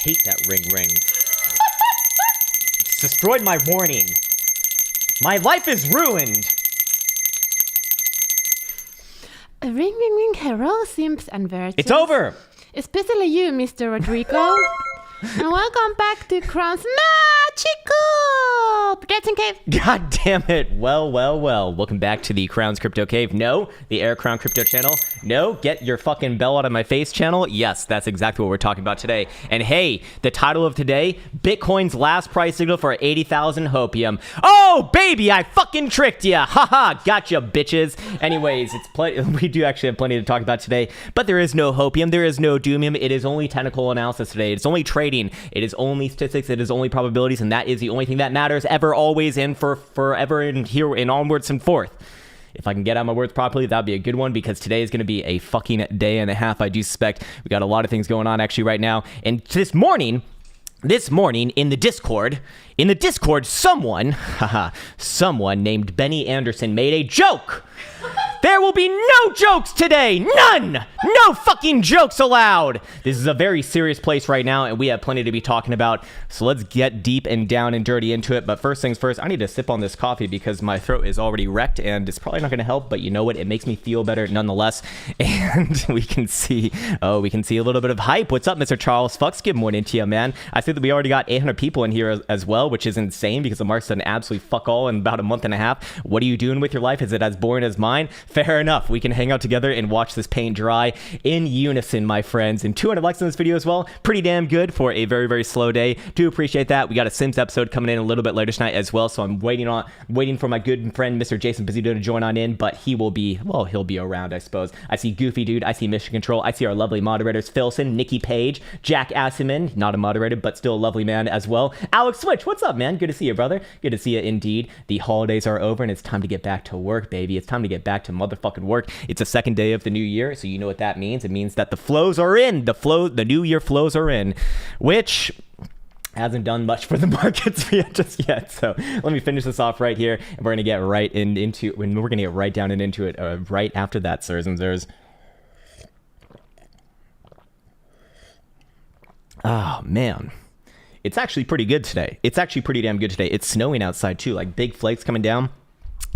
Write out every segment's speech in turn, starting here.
hate that ring ring. It's destroyed my morning. My life is ruined. Ring, ring, ring, hello, Simps and Virtues. It's over. Especially you, Mr. Rodrigo. And welcome back to Krown's Magical Protection Cave. God damn it. Well. Welcome back to the Krown's Crypto Cave. No, the Air Krown Crypto channel. No, get your fucking bell out of my face channel. Yes, that's exactly what we're talking about today. And hey, the title of today, Bitcoin's last price signal for 80,000 Hopium. Oh, baby, I fucking tricked ya. Haha, gotcha, bitches. Anyways, we do actually have plenty to talk about today, but there is no Hopium. There is no Doomium. It is only technical analysis today. It's only trading. It is only statistics. It is only probabilities, and that is the only thing that matters ever, always, and for forever and here and onwards and forth. If I can get out my words properly, that'd be a good one, because today is going to be a fucking day and a half. I do suspect we got a lot of things going on actually right now. And this morning in the Discord, someone named Benny Anderson made a joke. There will be no jokes today. None. No fucking jokes allowed. This is a very serious place right now, and we have plenty to be talking about. So let's get deep and down and dirty into it. But first things first, I need to sip on this coffee because my throat is already wrecked, and it's probably not going to help. But you know what? It makes me feel better nonetheless. And we can see a little bit of hype. What's up, Mr. Charles Fucks? Good morning to you, man. I see that we already got 800 people in here as well, which is insane because the market's done absolutely fuck all in about a month and a half. What are you doing with your life? Is it as boring as mine? Fair enough. We can hang out together and watch this paint dry in unison, my friends. And 200 likes on this video as well. Pretty damn good for a very, very slow day. Do appreciate that. We got a Sims episode coming in a little bit later tonight as well. So I'm waiting for my good friend, Mr. Jason Bizzuto, to join on in. But he'll be around, I suppose. I see Goofy Dude. I see Mission Control. I see our lovely moderators, Philson, Nikki Page, Jack Asseman, not a moderator, but still a lovely man as well. Alex Switch, what's up, man? Good to see you, brother. Good to see you indeed. The holidays are over and it's time to get back to work, baby. It's time to get back to motherfucking work. It's the second day of the new year, so you know what that means. It means that the flows are in. The new year flows are in, which hasn't done much for the markets just yet. So let me finish this off right here, and we're gonna get right down and into it right after that, sirs and sirs. Oh man, it's actually pretty good today. It's actually pretty damn good today. It's snowing outside too, like big flakes coming down.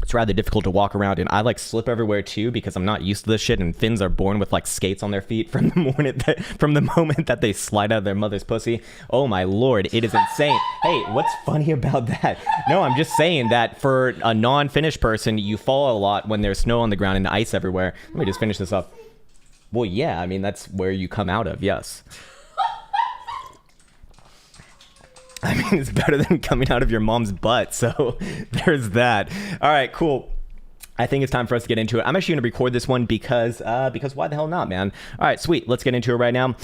It's rather difficult to walk around, and I like slip everywhere too because I'm not used to this shit, and Finns are born with like skates on their feet from the moment that they slide out of their mother's pussy. Oh my lord, it is insane. Hey, what's funny about that? No, I'm just saying that for a non-Finnish person, you fall a lot when there's snow on the ground and ice everywhere. Let me just finish this up. Well, yeah, I mean, that's where you come out of, yes. I mean, it's better than coming out of your mom's butt, so there's that. All right, cool. I think it's time for us to get into it. I'm actually going to record this one because why the hell not, man? All right, sweet. Let's get into it right now.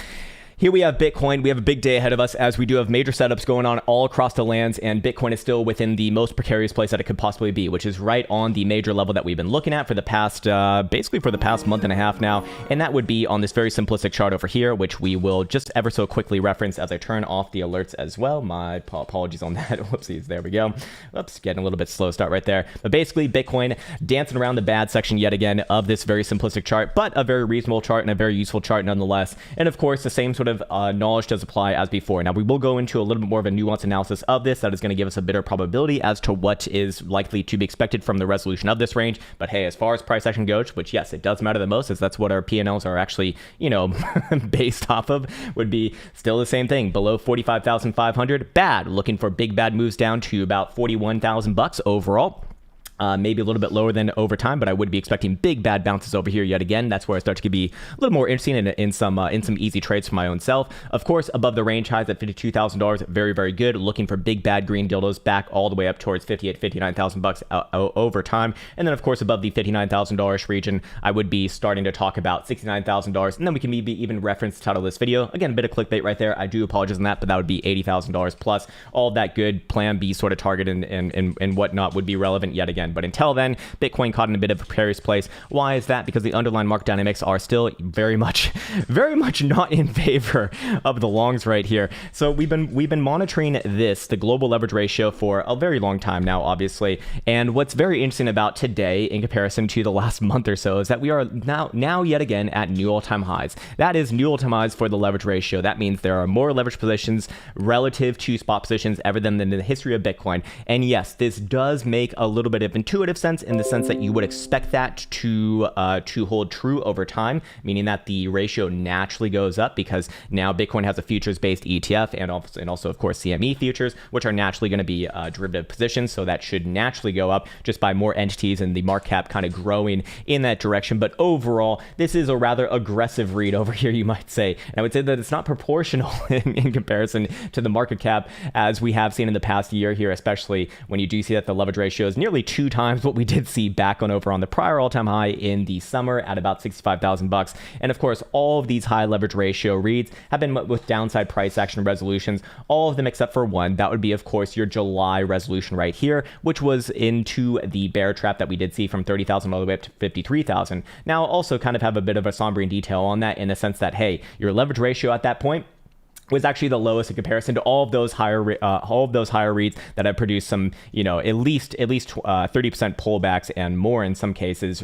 Here we have Bitcoin. We have a big day ahead of us as we do have major setups going on all across the lands, and Bitcoin is still within the most precarious place that it could possibly be, which is right on the major level that we've been looking at for the past, basically for the past month and a half now, and that would be on this very simplistic chart over here, which we will just ever so quickly reference as I turn off the alerts as well. My apologies on that. Whoopsies. There we go. Oops, getting a little bit slow start right there. But basically, Bitcoin dancing around the bad section yet again of this very simplistic chart, but a very reasonable chart and a very useful chart nonetheless. And of course, the same sort of knowledge does apply as before. Now, we will go into a little bit more of a nuanced analysis of this that is going to give us a better probability as to what is likely to be expected from the resolution of this range. But hey, as far as price action goes, which yes, it does matter the most, as that's what our P&Ls are actually, based off of, would be still the same thing. Below 45,500, bad. Looking for big bad moves down to about 41,000 bucks overall. Maybe a little bit lower than over time, but I would be expecting big bad bounces over here yet again. That's where I start to be a little more interesting in some easy trades for my own self. Of course, above the range highs at $52,000, very, very good. Looking for big bad green dildos back all the way up towards 59,000 bucks over time. And then of course, above the $59,000 region, I would be starting to talk about $69,000, and then we can maybe even reference the title of this video. Again, a bit of clickbait right there. I do apologize on that, but that would be $80,000 plus. All of that good plan B sort of target and whatnot would be relevant yet again. again. But until then, Bitcoin caught in a bit of a precarious place. Why is that? Because the underlying market dynamics are still very much not in favor of the longs right here. So we've been monitoring the global leverage ratio, for a very long time now, obviously. And what's very interesting about today in comparison to the last month or so is that we are now yet again at new all-time highs. That is new all-time highs for the leverage ratio. That means there are more leverage positions relative to spot positions ever than in the history of Bitcoin. And yes, this does make a little bit of intuitive sense, in the sense that you would expect that to hold true over time, meaning that the ratio naturally goes up because now Bitcoin has a futures-based ETF and also of course CME futures, which are naturally going to be derivative positions. So that should naturally go up just by more entities and the market cap kind of growing in that direction. But overall, this is a rather aggressive read over here, you might say. And I would say that it's not proportional in comparison to the market cap, as we have seen in the past year here, especially when you do see that the leverage ratio is nearly 2 times what we did see back on over on the prior all-time high in the summer at about $65,000. And of course, all of these high leverage ratio reads have been met with downside price action resolutions, all of them except for one. That would be, of course, your July resolution right here, which was into the bear trap that we did see from 30,000 all the way up to 53,000. Now, also kind of have a bit of a sombering detail on that, in the sense that, hey, your leverage ratio at that point was actually the lowest in comparison to all of those higher reads that have produced some, at least 30% pullbacks and more in some cases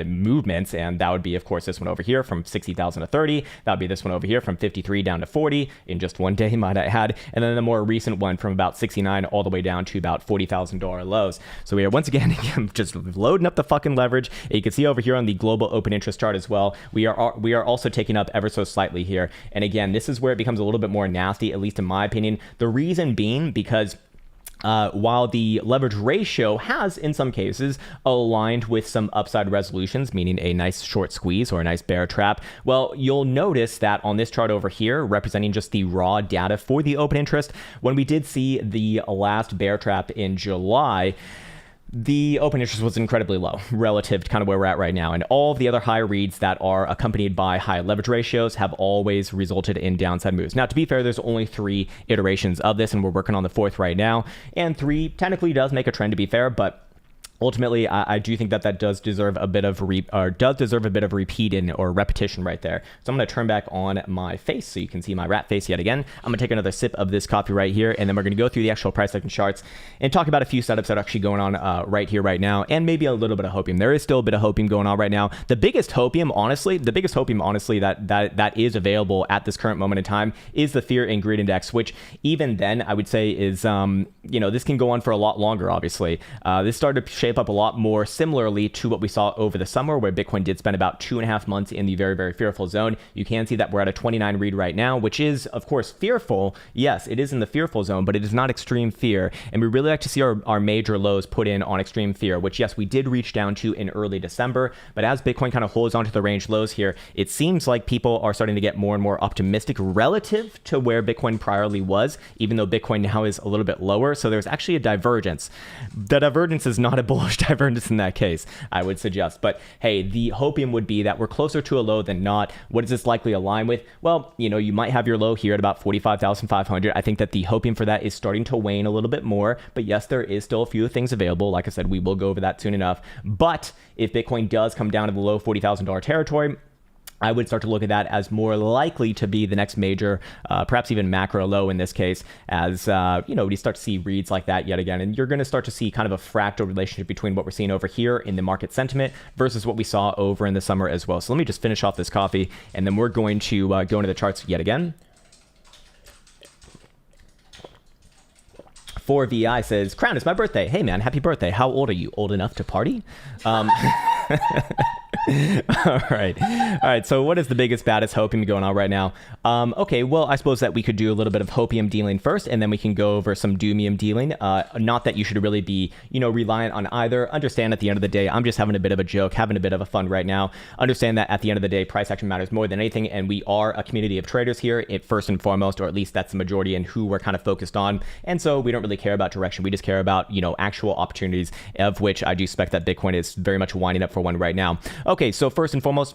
movements. And that would be, of course, this one over here from 60,000 to 30. That would be this one over here from 53 down to 40 in just one day, might I add. And then the more recent one from about 69 all the way down to about $40,000 lows. So we are once again just loading up the fucking leverage. And you can see over here on the global open interest chart as well, we are also taking up ever so slightly here. And again, this is where it becomes a little bit more nasty, at least in my opinion. The reason being because while the leverage ratio has, in some cases, aligned with some upside resolutions, meaning a nice short squeeze or a nice bear trap, well, you'll notice that on this chart over here, representing just the raw data for the open interest, when we did see the last bear trap in July, the open interest was incredibly low relative to kind of where we're at right now. And all of the other high reads that are accompanied by high leverage ratios have always resulted in downside moves. Now, to be fair, there's only 3 iterations of this, and we're working on the 4th right now. And 3 technically does make a trend, to be fair, but ultimately, I do think that does deserve a bit of repeat or repetition right there. So I'm going to turn back on my face so you can see my rat face yet again. I'm going to take another sip of this coffee right here, and then we're going to go through the actual price action charts and talk about a few setups that are actually going on right here, right now, and maybe a little bit of Hopium. There is still a bit of Hopium going on right now. The biggest Hopium, honestly, that is available at this current moment in time is the Fear and Greed Index, which even then I would say is, this can go on for a lot longer, obviously. This started to shape up a lot more similarly to what we saw over the summer, where Bitcoin did spend about 2.5 months in the very, very fearful zone. You can see that we're at a 29 read right now, which is, of course, fearful. Yes, it is in the fearful zone, but it is not extreme fear. And we really like to see our major lows put in on extreme fear, which, yes, we did reach down to in early December. But as Bitcoin kind of holds onto the range lows here, it seems like people are starting to get more and more optimistic relative to where Bitcoin priorly was, even though Bitcoin now is a little bit lower. So there's actually a divergence. The divergence is not a bullish divergence in that case, I would suggest. But hey, the Hopium would be that we're closer to a low than not. What does this likely align with? Well, you might have your low here at about 45,500. I think that the Hopium for that is starting to wane a little bit more. But yes, there is still a few things available. Like I said, we will go over that soon enough. But if Bitcoin does come down to the low $40,000 territory, I would start to look at that as more likely to be the next major, perhaps even macro low in this case, as, we start to see reads like that yet again. And you're going to start to see kind of a fractal relationship between what we're seeing over here in the market sentiment versus what we saw over in the summer as well. So let me just finish off this coffee, and then we're going to go into the charts yet again. 4VI says, Krown, it's my birthday. Hey, man, happy birthday. How old are you? Old enough to party? All right. So what is the biggest, baddest Hopium going on right now? Okay, well, I suppose that we could do a little bit of Hopium dealing first, and then we can go over some Doomium dealing. Not that you should really be, reliant on either. Understand at the end of the day, I'm just having a bit of a joke, having a bit of a fun right now. Understand that at the end of the day, price action matters more than anything, and we are a community of traders here, first and foremost, or at least that's the majority and who we're kind of focused on. And so we don't really care about direction. We just care about, actual opportunities, of which I do suspect that Bitcoin is very much winding up for one right now. Okay, so first and foremost,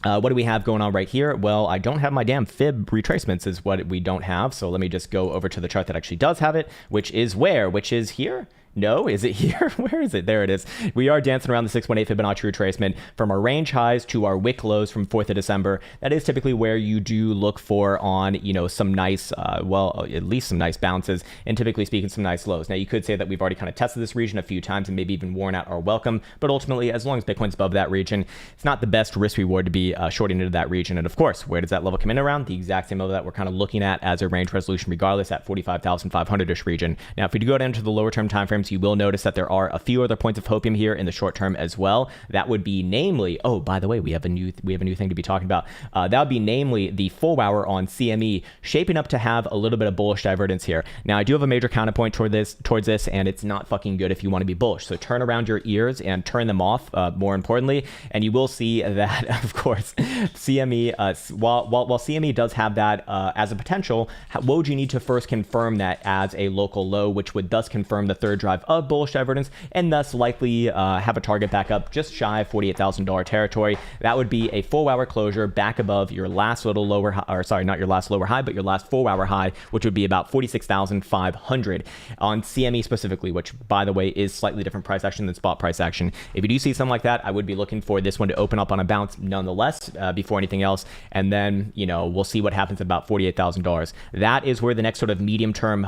what do we have going on right here? Well, I don't have my damn fib retracements is what we don't have. So let me just go over to the chart that actually does have it, which is where? Which is here. No, is it here? Where is it? There it is. We are dancing around the 618 Fibonacci retracement from our range highs to our wick lows from 4th of December. That is typically where you do look for on, some nice, well, at least some nice bounces, and typically speaking, some nice lows. Now, you could say that we've already kind of tested this region a few times and maybe even worn out our welcome, but ultimately, as long as Bitcoin's above that region, it's not the best risk reward to be shorting into that region. And of course, where does that level come in around? The exact same level that we're kind of looking at as a range resolution regardless, at 45,500-ish region. Now, if we do go down to the lower term timeframes, you will notice that there are a few other points of hopium here in the short term as well. That would be namely, oh, by the way, we have a new thing to be talking about. That would be namely the 4 hour on CME shaping up to have a little bit of bullish divergence here. Now, I do have a major counterpoint towards this, and it's not fucking good if you want to be bullish. So turn around your ears and turn them off, more importantly, and you will see that, of course, CME, while CME does have that as a potential, what would you need to first confirm that as a local low, which would thus confirm the third drive of bullish divergence, and thus likely have a target back up just shy of $48,000 territory. That would be a 4 hour closure back above your last little lower high, or sorry, not your last lower high, but your last 4 hour high, which would be about 46,500 on CME specifically, which by the way is slightly different price action than spot price action. If you do see something like that, I would be looking for this one to open up on a bounce nonetheless before anything else, and then we'll see what happens at about $48,000. That is where the next sort of intermediate term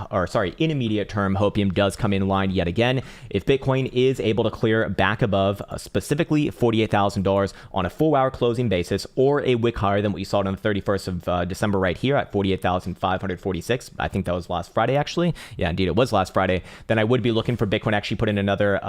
hopium does come in line yet again. If Bitcoin is able to clear back above specifically $48,000 on a 4 hour closing basis, or a wick higher than what you saw on the 31st of December right here at 48,546, I think that was last Friday actually. Yeah, indeed it was last Friday. Then I would be looking for Bitcoin actually put in another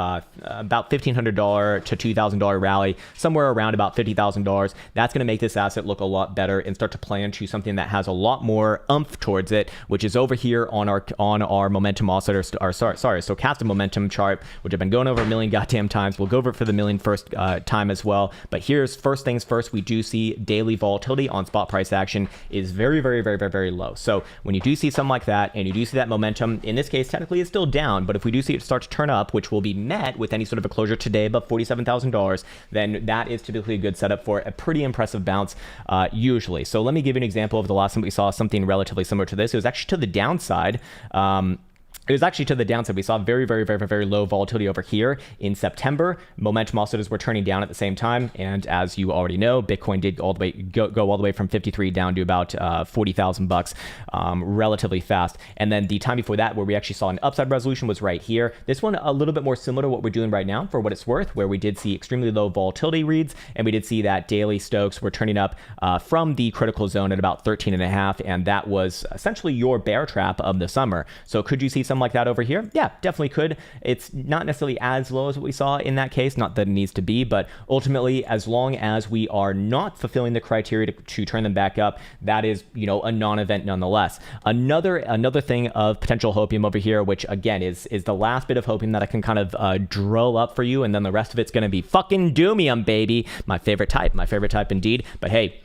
about $1,500 to $2,000 rally, somewhere around about $50,000. That's going to make this asset look a lot better and start to play into something that has a lot more oomph towards it, which is over here on our momentum oscillator, stochastic momentum chart, which I've been going over a million goddamn times. We'll go over it for the million first time as well. But here's first things first. We do see daily volatility on spot price action is very, very, very, very, very low. So when you do see something like that, and you do see that momentum, in this case, technically it's still down, but if we do see it start to turn up, which will be met with any sort of a closure today above $47,000, then that is typically a good setup for a pretty impressive bounce usually. So let me give you an example of the last time we saw something relatively similar to this. It was actually to the downside. It was actually to the downside. We saw very, very, very, very low volatility over here in September. Momentum oscillators were turning down at the same time. And as you already know, Bitcoin did go all the way from 53 down to about 40,000 bucks relatively fast. And then the time before that, where we actually saw an upside resolution, was right here. This one a little bit more similar to what we're doing right now, for what it's worth, where we did see extremely low volatility reads, and we did see that daily Stokes were turning up from the critical zone at about 13.5, and that was essentially your bear trap of the summer. So could you see something like that over here? Yeah, definitely could. It's not necessarily as low as what we saw in that case, not that it needs to be, but ultimately, as long as we are not fulfilling the criteria to turn them back up, that is, a non-event nonetheless. Another thing of potential hopium over here, which again is the last bit of hopium that I can kind of drill up for you, and then the rest of it's going to be fucking doomium, baby. My favorite type indeed. But hey,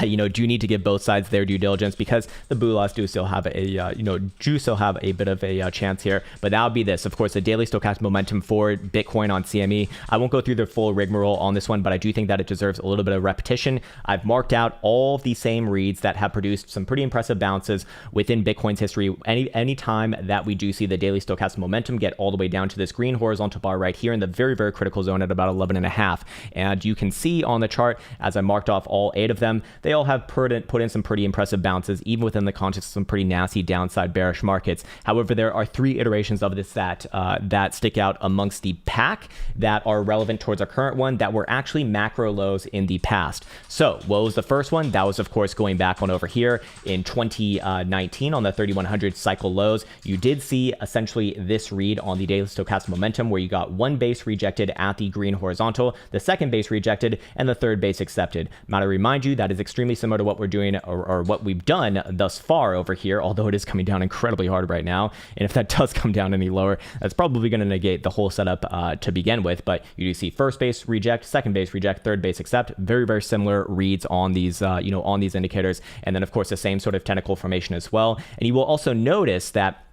do need to give both sides their due diligence, because the Bulas do still have a bit of a chance here. But that would be this, of course, the daily stochastic momentum for Bitcoin on CME. I won't go through the full rigmarole on this one, but I do think that it deserves a little bit of repetition. I've marked out all of the same reads that have produced some pretty impressive bounces within Bitcoin's history. Any time that we do see the daily stochastic momentum get all the way down to this green horizontal bar right here in the very, very critical zone at about 11.5. And you can see on the chart, as I marked off all 8 of them, they all have put in some pretty impressive bounces, even within the context of some pretty nasty downside bearish markets. However, there are 3 iterations of this that stick out amongst the pack that are relevant towards our current one, that were actually macro lows in the past. So what was the first one? That was, of course, going back on over here in 2019 on the 3100 cycle lows. You did see essentially this read on the daily stochastic momentum, where you got one base rejected at the green horizontal, the second base rejected, and the third base accepted. Now, to remind you, that is extremely similar to what we're doing, or what we've done thus far over here, although it is coming down incredibly hard right now. And if that does come down any lower, that's probably going to negate the whole setup to begin with. But you do see first base reject, second base reject, third base accept. Very, very similar reads on these, on these indicators. And then, of course, the same sort of technical formation as well. And you will also notice that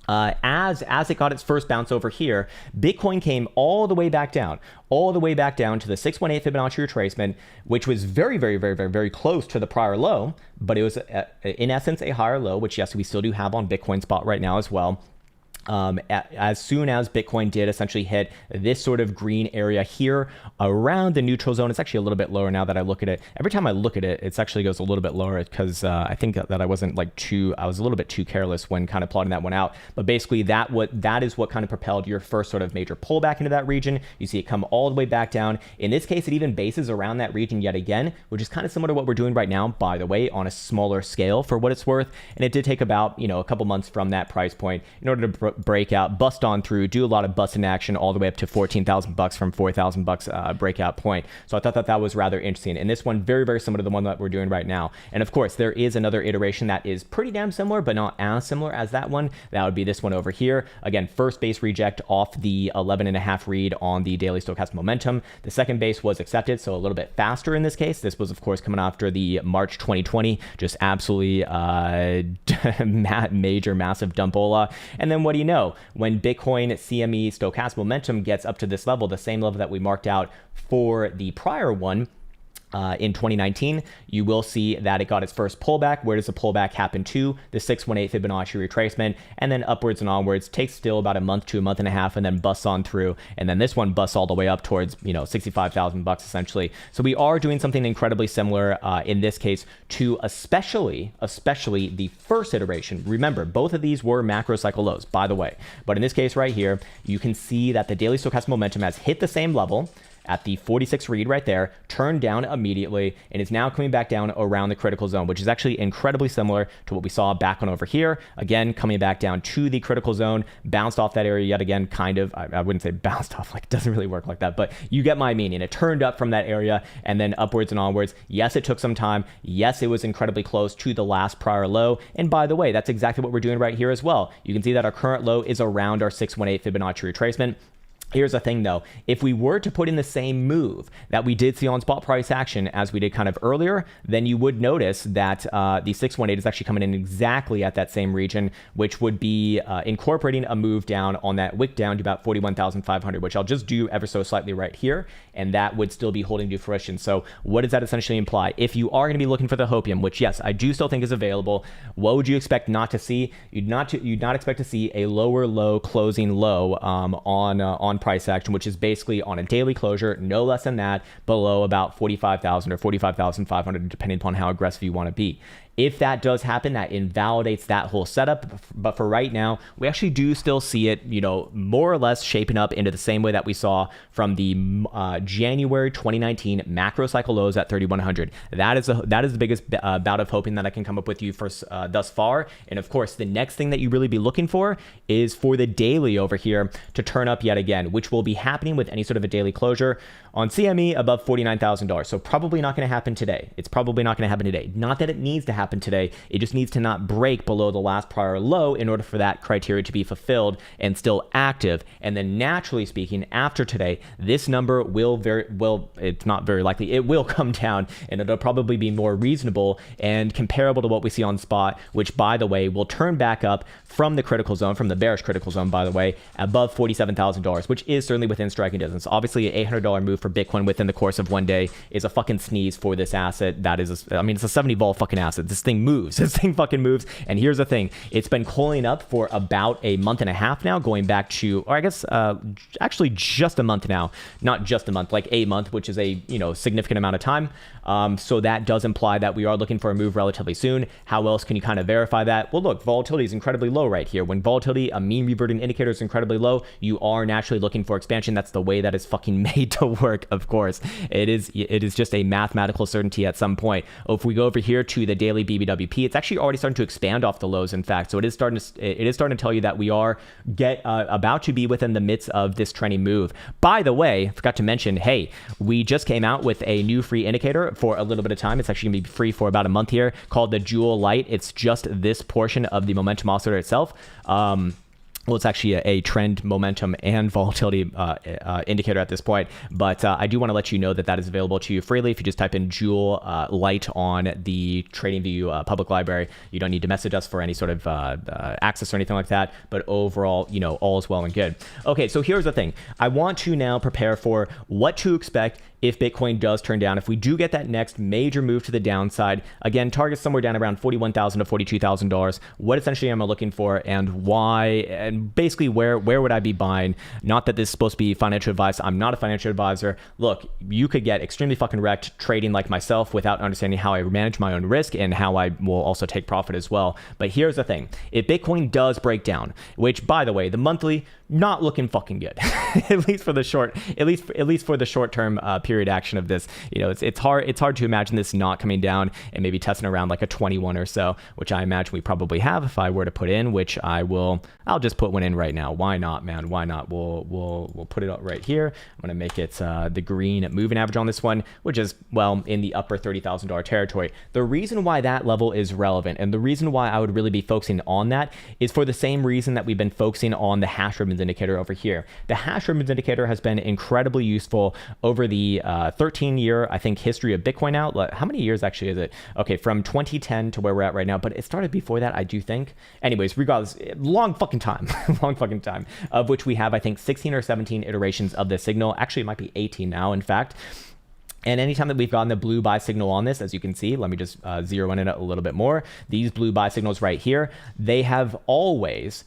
as it got its first bounce over here, Bitcoin came all the way back down to the 618 Fibonacci retracement, which was very, very, very, very, very close to the prior low, but it was in essence a higher low, which yes, we still do have on Bitcoin spot right now as well. As soon as Bitcoin did essentially hit this sort of green area here around the neutral zone. It's actually a little bit lower now that I look at it. Every time I look at it, it actually goes a little bit lower because I think that I wasn't I was a little bit too careless when kind of plotting that one out. But basically that is what kind of propelled your first sort of major pullback into that region. You see it come all the way back down. In this case, it even bases around that region yet again, which is kind of similar to what we're doing right now, by the way, on a smaller scale for what it's worth. And it did take about, a couple months from that price point in order to break out, bust on through, do a lot of busting action all the way up to $14,000 from $4,000 breakout point. So I thought that was rather interesting. And this one, very, very similar to the one that we're doing right now. And of course, there is another iteration that is pretty damn similar, but not as similar as that one. That would be this one over here. Again, first base reject off the 11.5 read on the daily stochastic momentum. The second base was accepted, so a little bit faster in this case. This was, of course, coming after the March 2020, just absolutely major, massive dumpola. And then what do you know? When Bitcoin CME stochastic momentum gets up to this level, the same level that we marked out for the prior one, in 2019, you will see that it got its first pullback. Where does the pullback happen to? The 618 Fibonacci retracement, and then upwards and onwards. Takes still about a month to a month and a half, and then busts on through. And then this one busts all the way up towards $65,000 essentially. So we are doing something incredibly similar in this case to especially the first iteration. Remember, both of these were macro cycle lows, by the way. But in this case right here, you can see that the daily stochastic momentum has hit the same level at the 46 read right there, turned down immediately, and is now coming back down around the critical zone, which is actually incredibly similar to what we saw back on over here. Again, coming back down to the critical zone, bounced off that area yet again, kind of. I wouldn't say bounced off, it doesn't really work like that, but you get my meaning. It turned up from that area and then upwards and onwards. Yes, it took some time. Yes, it was incredibly close to the last prior low. And by the way, that's exactly what we're doing right here as well. You can see that our current low is around our 618 Fibonacci retracement. Here's the thing though, if we were to put in the same move that we did see on spot price action as we did kind of earlier, then you would notice that the 618 is actually coming in exactly at that same region, which would be incorporating a move down on that wick down to about 41,500, which I'll just do ever so slightly right here, and that would still be holding to fruition. So what does that essentially imply? If you are going to be looking for the Hopium, which yes, I do still think is available, what would you expect not to see? You'd not expect to see a lower low closing low on price action, which is basically on a daily closure, no less than that, below about 45,000 or 45,500, depending upon how aggressive you want to be. If that does happen, that invalidates that whole setup. But for right now, we actually do still see it, more or less shaping up into the same way that we saw from the January 2019 macro cycle lows at 3,100. That is the biggest bout of hoping that I can come up with you for thus far. And of course, the next thing that you really be looking for is for the daily over here to turn up yet again, which will be happening with any sort of a daily closure on CME above $49,000. So probably not going to happen today. It's probably not going to happen today. Not that it needs to happen today. It just needs to not break below the last prior low in order for that criteria to be fulfilled and still active. And then naturally speaking, after today, this number it's not very likely, it will come down, and it'll probably be more reasonable and comparable to what we see on spot, which by the way, will turn back up from the critical zone, from the bearish critical zone, by the way, above $47,000, which is certainly within striking distance. Obviously, an $800 move for Bitcoin within the course of one day is a fucking sneeze for this asset. That is, it's a 70-vol fucking asset. This thing moves. This thing fucking moves. And here's the thing. It's been coiling up for about a month and a half now, going back to, or I guess, actually just a month now. Not just a month, like a month, which is a, significant amount of time. So that does imply that we are looking for a move relatively soon. How else can you kind of verify that? Well, look, volatility is incredibly low right here. When volatility, a mean reverting indicator, is incredibly low, you are naturally looking for expansion. That's the way that is fucking made to work, of course. It is just a mathematical certainty at some point. If we go over here to the daily BBWP, it's actually already starting to expand off the lows, in fact. So it is starting to tell you that we are about to be within the midst of this trending move. By the way, I forgot to mention, hey, we just came out with a new free indicator for a little bit of time. It's actually going to be free for about a month here, called the Jewel Light. It's just this portion of the momentum oscillator itself. Well, it's actually a trend, momentum, and volatility indicator at this point. But I do want to let you know that that is available to you freely. If you just type in Jewel Light on the TradingView public library, you don't need to message us for any sort of access or anything like that. But overall, all is well and good. Okay, so here's the thing. I want to now prepare for what to expect if Bitcoin does turn down. If we do get that next major move to the downside, again, target somewhere down around $41,000 to $42,000. What essentially am I looking for, and why, and basically where would I be buying? Not that this is supposed to be financial advice. I'm not a financial advisor. Look, you could get extremely fucking wrecked trading like myself without understanding how I manage my own risk and how I will also take profit as well. But here's the thing. If Bitcoin does break down, which by the way, the monthly, not looking fucking good, at least for the short, at least for the short term period action of this. You know, it's hard to imagine this not coming down and maybe testing around like a 21 or so, which I imagine we probably have if I were to put in, which I'll just put one in right now. Why not, man? Why not? We'll put it up right here. I'm gonna make it the green moving average on this one, which is, well, in the upper $30,000 territory. The reason why that level is relevant, and the reason why I would really be focusing on that, is for the same reason that we've been focusing on the hash ribbons indicator over here. The hash ribbons indicator has been incredibly useful over the 13-year, I think, history of Bitcoin now. How many years actually is it? Okay, from 2010 to where we're at right now, but it started before that, I do think. Anyways, regardless, long fucking time, of which we have, I think, 16 or 17 iterations of this signal. Actually, it might be 18 now, in fact. And anytime that we've gotten the blue buy signal on this, as you can see, let me just zero in it a little bit more. These blue buy signals right here, they have always,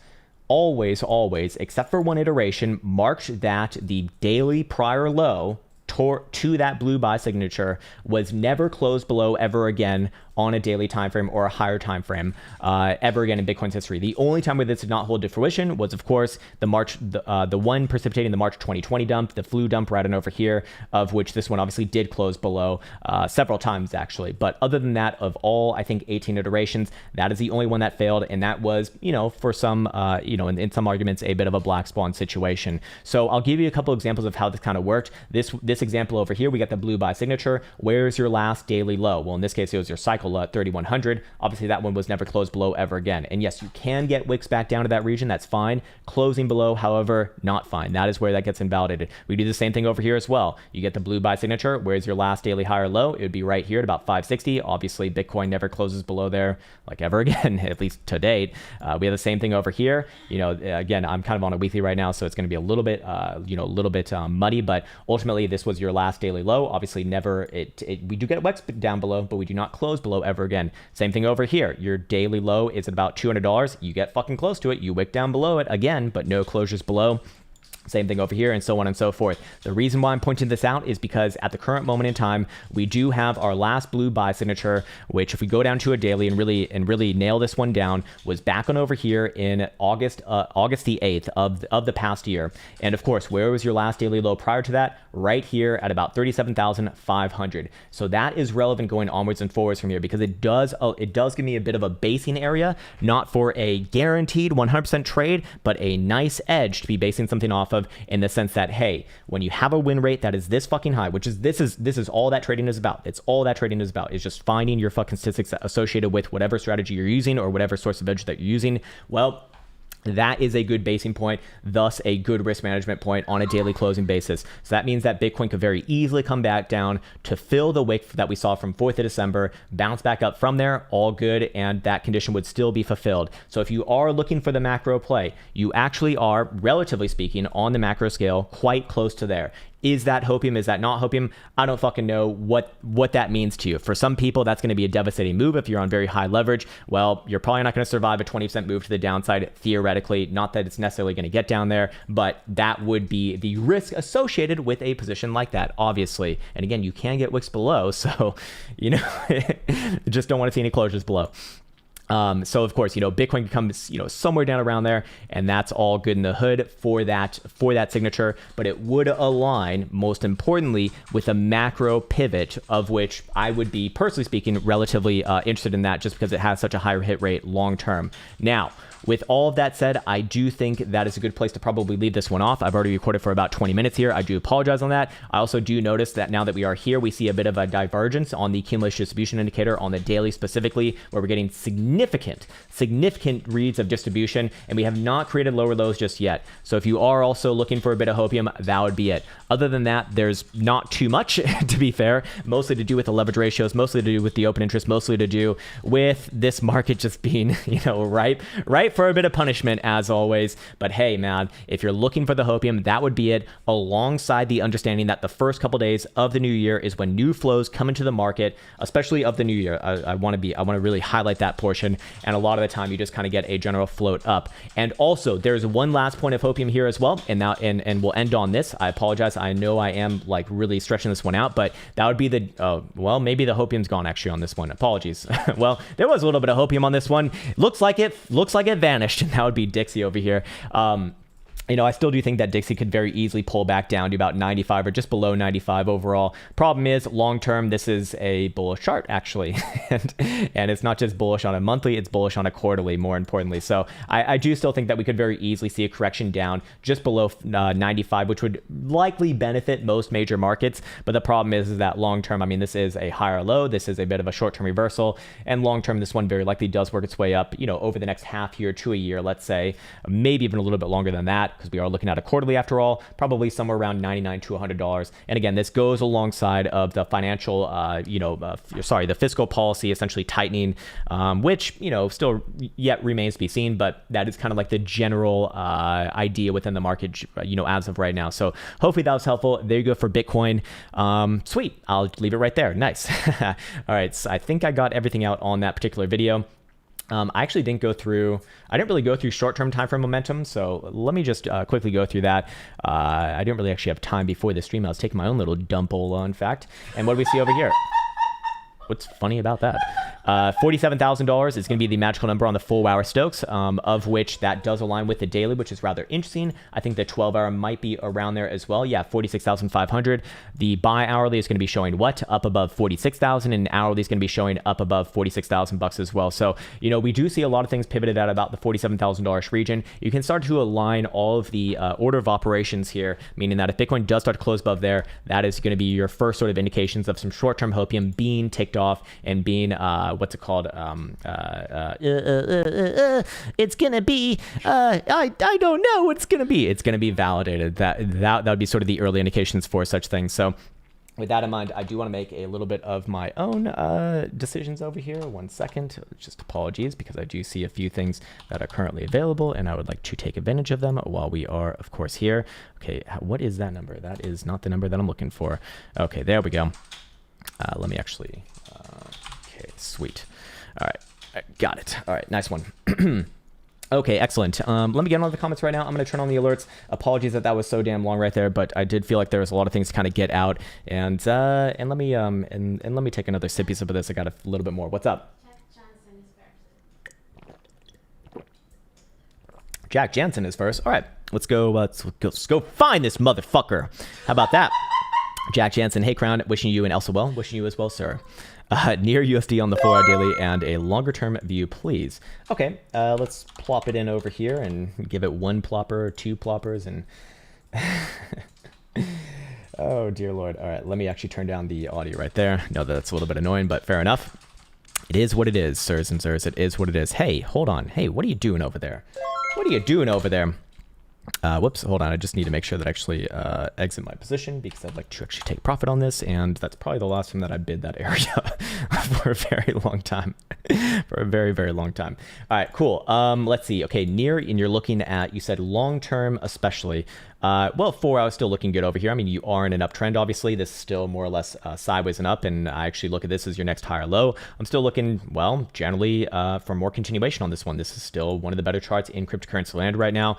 except for one iteration, marked that the daily prior low to that blue buy signature was never closed below ever again on a daily time frame or a higher time frame ever again in Bitcoin's history. The only time where this did not hold to fruition was, of course, the one precipitating the March 2020 dump, the flu dump right on over here, of which this one obviously did close below several times actually. But other than that, of all, I think, 18 iterations, that is the only one that failed, and that was, you know, for some, in some arguments, a bit of a black swan situation. So I'll give you a couple examples of how this kind of worked. This example over here, we got the blue buy signature. Where's your last daily low? Well, in this case, it was your cycle low at 3,100. Obviously, that one was never closed below ever again. And yes, you can get wicks back down to that region. That's fine. Closing below, however, not fine. That is where that gets invalidated. We do the same thing over here as well. You get the blue buy signature. Where's your last daily high or low? It would be right here at about 560. Obviously, Bitcoin never closes below there, like ever again, at least to date. We have the same thing over here. You know, again, I'm kind of on a weekly right now, so it's going to be a little bit, muddy. But ultimately, this was your last daily low. Obviously, never we do get wicks down below, but we do not close below ever again. Same thing over here. Your daily low is at about $200. You get fucking close to it. You wick down below it again, but no closures below. Same thing over here, and so on and so forth. The reason why I'm pointing this out is because at the current moment in time, we do have our last blue buy signature, which if we go down to a daily and really nail this one down, was back on over here in August the 8th of the past year. And of course, where was your last daily low prior to that? Right here at about 37,500. So that is relevant going onwards and forwards from here, because it does give me a bit of a basing area, not for a guaranteed 100% trade, but a nice edge to be basing something off of, in the sense that, hey, when you have a win rate that is this fucking high, which is this is all that trading is about. It's all that trading is about, is just finding your fucking statistics associated with whatever strategy you're using or whatever source of edge that you're using. Well, that is a good basing point, thus a good risk management point on a daily closing basis. So that means that Bitcoin could very easily come back down to fill the wick that we saw from 4th of December, bounce back up from there, all good, and that condition would still be fulfilled. So if you are looking for the macro play, you actually are, relatively speaking, on the macro scale, quite close to there. Is that Hopium? Is that not Hopium? I don't fucking know what that means to you. For some people, that's going to be a devastating move if you're on very high leverage. Well, you're probably not going to survive a 20% move to the downside, theoretically. Not that it's necessarily going to get down there, but that would be the risk associated with a position like that, obviously. And again, you can get wicks below, so, you know, just don't want to see any closures below. So of course, Bitcoin comes, somewhere down around there, and that's all good in the hood for that signature, but it would align, most importantly, with a macro pivot, of which I would be, personally speaking, relatively interested in that, just because it has such a higher hit rate long term. Now, with all of that said, I do think that is a good place to probably leave this one off. I've already recorded for about 20 minutes here. I do apologize on that. I also do notice that now that we are here, we see a bit of a divergence on the cumulative distribution indicator on the daily specifically, where we're getting significant significant reads of distribution, and we have not created lower lows just yet. So if you are also looking for a bit of hopium, that would be it. Other than that, there's not too much, to be fair, mostly to do with the leverage ratios, mostly to do with the open interest, mostly to do with this market just being, ripe for a bit of punishment as always. But hey, man, if you're looking for the hopium, that would be it, alongside the understanding that the first couple days of the new year is when new flows come into the market, especially of the new year. I want to really highlight that portion. And a lot of the time you just kind of get a general float up. And also there's one last point of hopium here as well. And now, and we'll end on this. I apologize. I know I am like really stretching this one out, but that would be maybe the hopium's gone actually on this one. Apologies. Well, there was a little bit of hopium on this one. Looks like it vanished. And that would be Dixie over here. I still do think that Dixie could very easily pull back down to about 95 or just below 95 overall. Problem is, long term, this is a bullish chart, actually. and it's not just bullish on a monthly, it's bullish on a quarterly, more importantly. So I do still think that we could very easily see a correction down just below 95, which would likely benefit most major markets. But the problem is that long term, I mean, this is a higher low. This is a bit of a short term reversal. And long term, this one very likely does work its way up, over the next half year to a year, let's say, maybe even a little bit longer than that, because we are looking at a quarterly after all, probably somewhere around $99 to $100. And again, this goes alongside of the financial, the fiscal policy essentially tightening, which, still yet remains to be seen, but that is kind of like the general idea within the market, as of right now. So hopefully that was helpful. There you go for Bitcoin. Sweet. I'll leave it right there. Nice. All right. So I think I got everything out on that particular video. I actually didn't really go through short-term time frame momentum. So let me just quickly go through that. I didn't really actually have time before the stream. I was taking my own little dump in fact. And what do we see over here? What's funny about that? $47,000 is going to be the magical number on the 4-hour Stokes, of which that does align with the daily, which is rather interesting. I think the 12-hour might be around there as well. Yeah, 46,500. The bi-hourly is going to be showing what? Up above 46,000, and hourly is going to be showing up above 46,000 bucks as well. So, we do see a lot of things pivoted at about the $47,000 region. You can start to align all of the order of operations here, meaning that if Bitcoin does start to close above there, that is going to be your first sort of indications of some short-term hopium being ticked off and being what's it called? It's gonna be I don't know what it's gonna be. It's gonna be validated. That would be sort of the early indications for such things. So with that in mind, I do want to make a little bit of my own decisions over here. 1 second, just apologies, because I do see a few things that are currently available and I would like to take advantage of them while we are, of course, here. Okay, what is that number? That is not the number that I'm looking for. Okay, there we go. Let me actually, okay, sweet. All right, got it. All right, nice one. Okay, excellent. Let me get on the comments right now. I'm going to turn on the alerts. Apologies that was so damn long right there, but I did feel like there was a lot of things to kind of get out. And let me take another sippy sip of this. I got a little bit more. What's up? Jack Jansen is first. All right, let's go find this motherfucker. How about that? Jack Jansen, hey Krown, wishing you and Elsa well. Wishing you as well, sir. Near USD on the 4-hour daily and a longer term view, please. Okay, let's plop it in over here and give it 1 plopper, 2 ploppers, and oh dear Lord. All right, let me actually turn down the audio right there. No, that's a little bit annoying, but fair enough. It is what it is, sirs and sirs. It is what it is. Hey, hold on. Hey, what are you doing over there? What are you doing over there? Whoops, hold on. I just need to make sure that I actually exit my position because I'd like to actually take profit on this. And that's probably the last time that I bid that area for a very long time. For a very, very long time. All right, cool. Let's see. Okay, near, and you're looking at, you said long term especially. Well, 4 hours still looking good over here. I mean, you are in an uptrend, obviously. This is still more or less sideways and up, and I actually look at this as your next higher low. I'm still looking, well, generally for more continuation on this one. This is still one of the better charts in cryptocurrency land right now.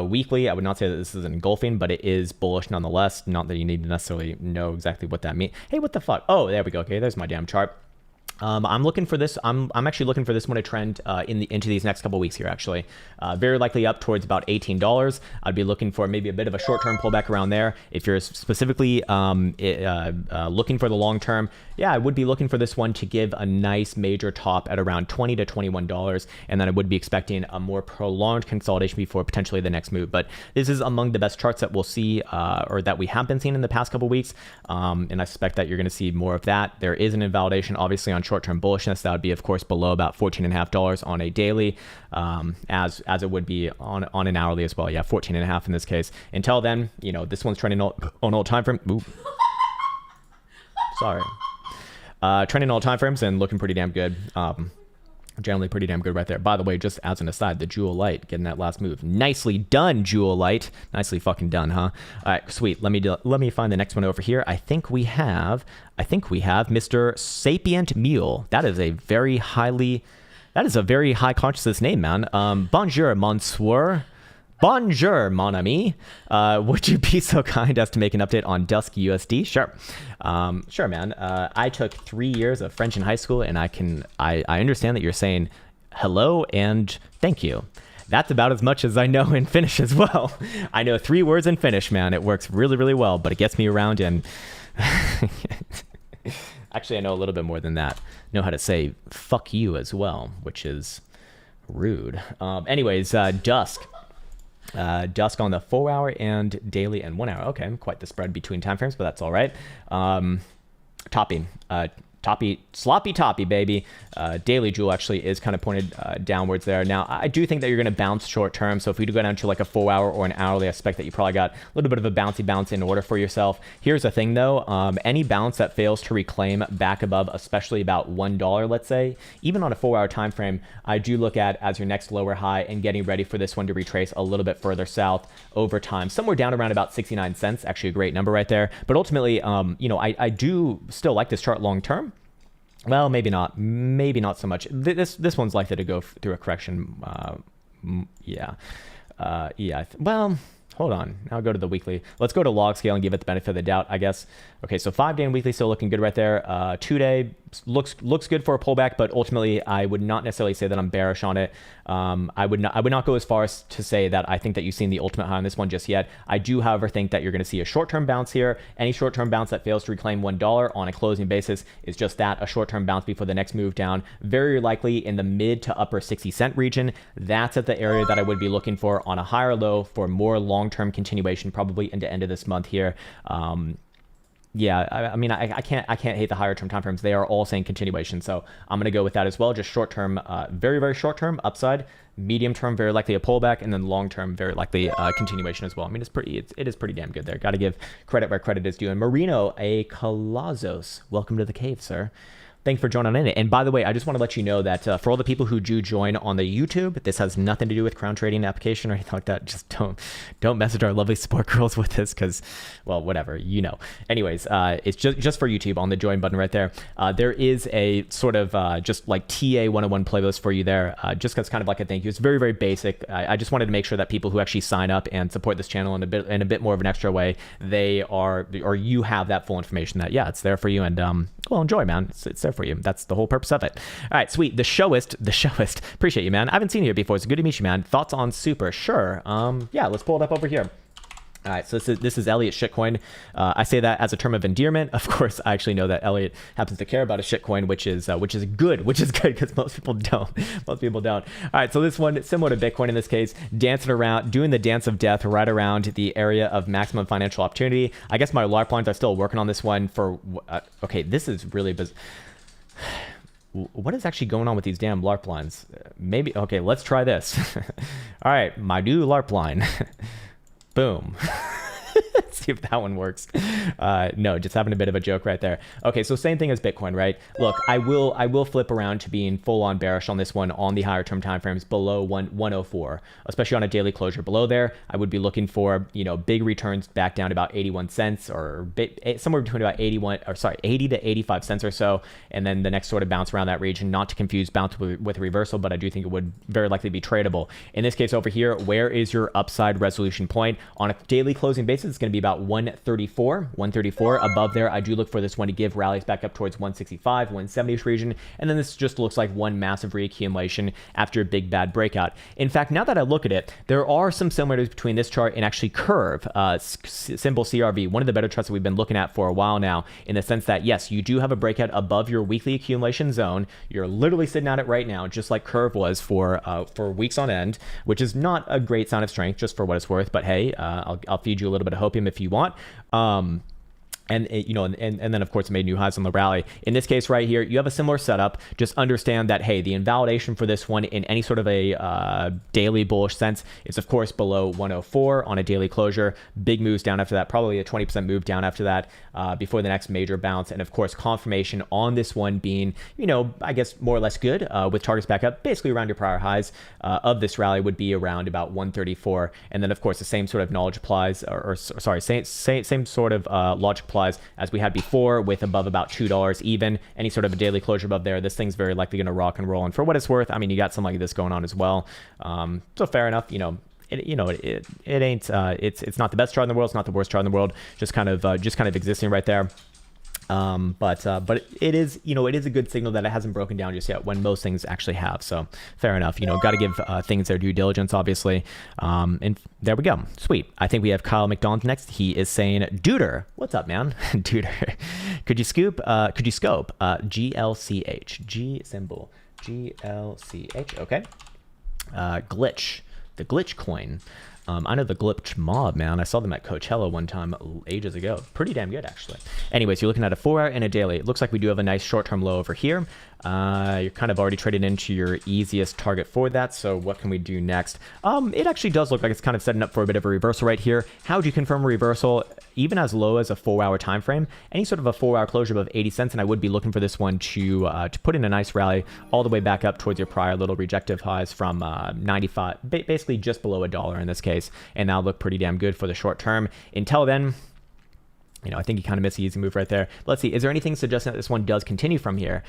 Weekly, I would not say that this is engulfing, but it is bullish nonetheless. Not that you need to necessarily know exactly what that means. Hey, what the fuck? Oh, there we go. Okay, there's my damn chart. I'm looking for this. I'm actually looking for this one to trend into these next couple weeks here. Actually, very likely up towards about $18. I'd be looking for maybe a bit of a short-term pullback around there. If you're specifically looking for the long term, yeah, I would be looking for this one to give a nice major top at around $20 to $21, and then I would be expecting a more prolonged consolidation before potentially the next move. But this is among the best charts that we'll see, or that we have been seeing in the past couple weeks, and I suspect that you're going to see more of that. There is an invalidation, obviously, on short-term bullishness. That would be, of course, below about $14.50 on a daily, as it would be on an hourly as well. Yeah, 14.5 in this case. Until then, you know, this one's trending on all time frame. Ooh. Sorry. Trending all time frames and looking pretty damn good. Generally pretty damn good right there. By the way, just as an aside, the Jewel Light getting that last move. Nicely done, Jewel Light. Nicely fucking done, huh? All right, sweet. Let me find the next one over here. I think we have Mr. Sapient Mule. That is a very high consciousness name, man. Bonjour, monsieur. Bonjour, mon ami. Would you be so kind as to make an update on DUSK USD? Sure. Sure, man. I took 3 years of French in high school, and I understand that you're saying hello and thank you. That's about as much as I know in Finnish as well. I know 3 words in Finnish, man. It works really, really well, but it gets me around and... Actually, I know a little bit more than that. Know how to say fuck you as well, which is rude. Anyways, DUSK. DUSK on the 4 hour and daily and 1 hour. Okay, quite the spread between timeframes, but that's all right. Sloppy toppy, baby. Daily Jewel actually is kind of pointed downwards there. Now, I do think that you're going to bounce short term. So if we do go down to like a 4 hour or an hourly, I expect that you probably got a little bit of a bouncy bounce in order for yourself. Here's the thing though, any bounce that fails to reclaim back above, especially about $1, let's say, even on a 4 hour time frame, I do look at as your next lower high and getting ready for this one to retrace a little bit further south over time, somewhere down around about 69 cents. Actually a great number right there. But ultimately, you know, I do still like this chart long term. Well, maybe not so much. This one's likely to go through a correction. Well, hold on. Now I'll go to the weekly. Let's go to log scale and give it the benefit of the doubt, I guess. Okay, so 5 day and weekly still looking good right there. 2 day looks good for a pullback, but ultimately I would not necessarily say that I'm bearish on it. I would not go as far as to say that I think that you've seen the ultimate high on this one just yet. I do, however, think that you're going to see a short-term bounce here. Any short-term bounce that fails to reclaim $1 on a closing basis is just that, a short-term bounce before the next move down. Very likely in the mid to upper 60-cent region. That's at the area that I would be looking for on a higher low for more long-term continuation, probably into end of this month here. Yeah, I mean, I can't hate the higher term timeframes. They are all saying continuation, so I'm gonna go with that as well. Just short term, very, very short term upside, medium term very likely a pullback, and then long term very likely continuation as well. I mean, it is pretty damn good there. Got to give credit where credit is due. And Marino A. Colazos, welcome to the cave, sir. Thanks for joining in it. And by the way, I just want to let you know that for all the people who do join on the YouTube, this has nothing to do with Krown trading application or anything like that. Just don't message our lovely support girls with this because, well, whatever, you know. Anyways, it's just for YouTube on the join button right there. There is a sort of just like TA 101 playlist for you there, just because kind of like a thank you. It's very, very basic. I just wanted to make sure that people who actually sign up and support this channel in a bit more of an extra way, they are, or you have that full information that, yeah, it's there for you. And well, enjoy, man. It's there for you. That's the whole purpose of it. All right, sweet. The showist. Appreciate you, man. I haven't seen you here before. It's good to meet you, man. Thoughts on Super? Sure. Yeah, let's pull it up over here. All right, so this is Elliot shitcoin. I say that as a term of endearment. Of course, I actually know that Elliot happens to care about a shitcoin, which is good because most people don't. All right, so this one, similar to Bitcoin in this case, dancing around, doing the dance of death right around the area of maximum financial opportunity. I guess my large lines are still working on this one for. Okay, this is really bizarre. What is actually going on with these damn LARP lines? Maybe, okay, let's try this. All right, my new LARP line. Boom. Let's see if that one works. No, just having a bit of a joke right there. Okay, so same thing as Bitcoin, right? Look, I will flip around to being full on bearish on this one on the higher term timeframes below 104, especially on a daily closure below there. I would be looking for, you know, big returns back down to about 81 cents or somewhere between about 80 to 85 cents or so, and then the next sort of bounce around that region, not to confuse bounce with reversal, but I do think it would very likely be tradable. In this case over here, where is your upside resolution point? On a daily closing basis, it's going to be about 134 above there. I do look for this one to give rallies back up towards 165, 170ish region, and then this just looks like one massive reaccumulation after a big bad breakout. In fact, now that I look at it, there are some similarities between this chart and actually Curve, symbol CRV, one of the better charts that we've been looking at for a while now, in the sense that yes, you do have a breakout above your weekly accumulation zone. You're literally sitting at it right now, just like Curve was for weeks on end, which is not a great sign of strength, just for what it's worth. But hey, I'll feed you a little bit of hopium if you want. And and then of course it made new highs on the rally. In this case right here, you have a similar setup. Just understand that, hey, the invalidation for this one in any sort of a daily bullish sense is of course below 104 on a daily closure. Big moves down after that, probably a 20% move down after that before the next major bounce. And of course confirmation on this one being, I guess more or less good with targets back up basically around your prior highs of this rally would be around about 134. And then of course the same sort of knowledge applies, same sort of logic applies as we had before with above about $2 even. Any sort of a daily closure above there, this thing's very likely going to rock and roll. And for what it's worth, I mean, you got something like this going on as well. So fair enough, it ain't it's not the best chart in the world, it's not the worst chart in the world, just kind of existing right there. But it is, it is a good signal that it hasn't broken down just yet when most things actually have. So fair enough, got to give things their due diligence, obviously. And there we go. Sweet. I think we have Kyle McDonald next. He is saying, Duder, what's up, man? Duder, could you scope GLCH, G symbol, GLCH. Okay. Glitch, the glitch coin. I know the Glitch Mob, man. I saw them at Coachella one time ages ago. Pretty damn good, actually. Anyways, you're looking at a 4-hour and a daily. It looks like we do have a nice short-term low over here. You're kind of already traded into your easiest target for that. So what can we do next? It actually does look like it's kind of setting up for a bit of a reversal right here. How would you confirm a reversal? Even as low as a 4-hour time frame, any sort of a 4-hour closure above 80 cents, and I would be looking for this one to put in a nice rally all the way back up towards your prior little rejective highs from 95, basically just below $1 in this case, and that'll look pretty damn good for the short term. Until then, I think you kind of missed the easy move right there. Let's see, is there anything suggesting that this one does continue from here?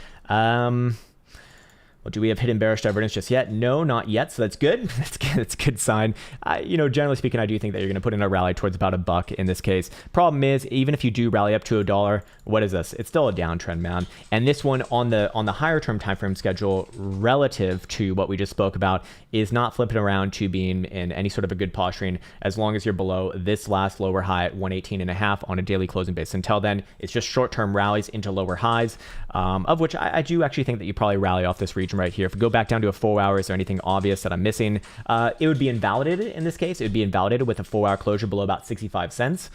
Well, do we have hidden bearish divergence just yet? No, not yet. So that's good. That's a good sign. Generally speaking, I do think that you're going to put in a rally towards about $1 in this case. Problem is, even if you do rally up to $1, what is this? It's still a downtrend, man. And this one on the higher term time frame schedule, relative to what we just spoke about, is not flipping around to being in any sort of a good posturing as long as you're below this last lower high at 118.5 on a daily closing basis. Until then, it's just short-term rallies into lower highs, of which I do actually think that you probably rally off this region right here. If we go back down to a 4-hour, is there anything obvious that I'm missing? It would be invalidated in this case. It would be invalidated with a 4-hour closure below about 65 cents.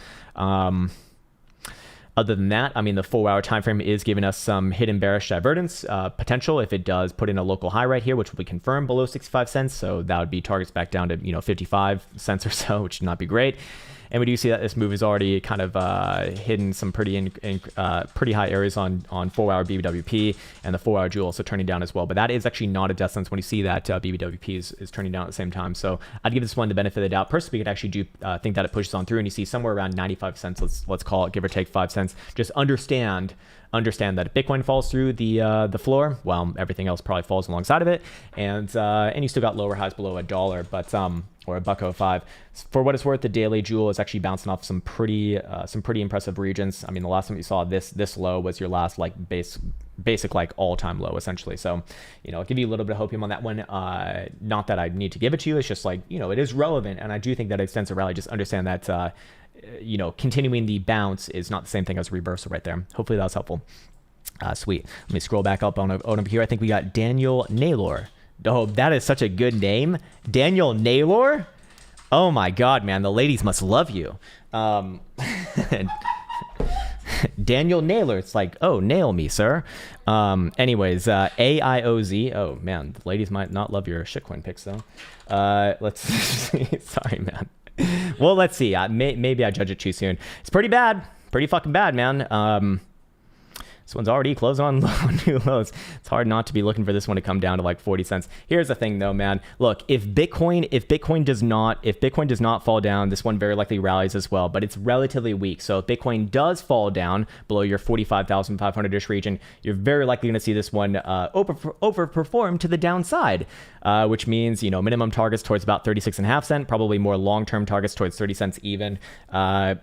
Other than that, I mean, the 4-hour time frame is giving us some hidden bearish divergence potential if it does put in a local high right here, which will be confirmed below 65 cents. So that would be targets back down to 55 cents or so, which would not be great. And we do see that this move is already kind of hidden some pretty high areas on 4-hour BBWP, and the 4-hour Joule also turning down as well. But that is actually not a death sentence when you see that BBWP is turning down at the same time. So I'd give this one the benefit of the doubt. Personally, we could actually do think that it pushes on through, and you see somewhere around 95 cents. Let's call it, give or take 5 cents. Just understand that if Bitcoin falls through the floor, well, everything else probably falls alongside of it, and you still got lower highs below $1, but or $1.05. For what it's worth, the daily Joule is actually bouncing off some pretty impressive regions. I mean, the last time you saw this low was your last basic like all-time low essentially. So I'll give you a little bit of hopium on that one. Not that I need to give it to you, it's just like it is relevant, and I do think that extensive rally. Just understand that continuing the bounce is not the same thing as a reversal right there. Hopefully that was helpful. Sweet. Let me scroll back up on over here. I think we got Daniel Naylor. Oh, that is such a good name. Daniel Naylor? Oh my God, man. The ladies must love you. Daniel Naylor. It's like, oh, nail me, sir. Anyways, AIOZ. Oh, man. The ladies might not love your shitcoin picks, though. Let's see. Sorry, man. Well, let's see. Maybe I judge it too soon. It's pretty bad. Pretty fucking bad, man. This one's already closing on new lows. It's hard not to be looking for this one to come down to like 40 cents. Here's the thing though, man. Look, if Bitcoin does not fall down, this one very likely rallies as well, but it's relatively weak. So if Bitcoin does fall down below your 45,500-ish region, you're very likely going to see this one overperform to the downside, which means, minimum targets towards about 36.5 cents, probably more long-term targets towards 30 cents even.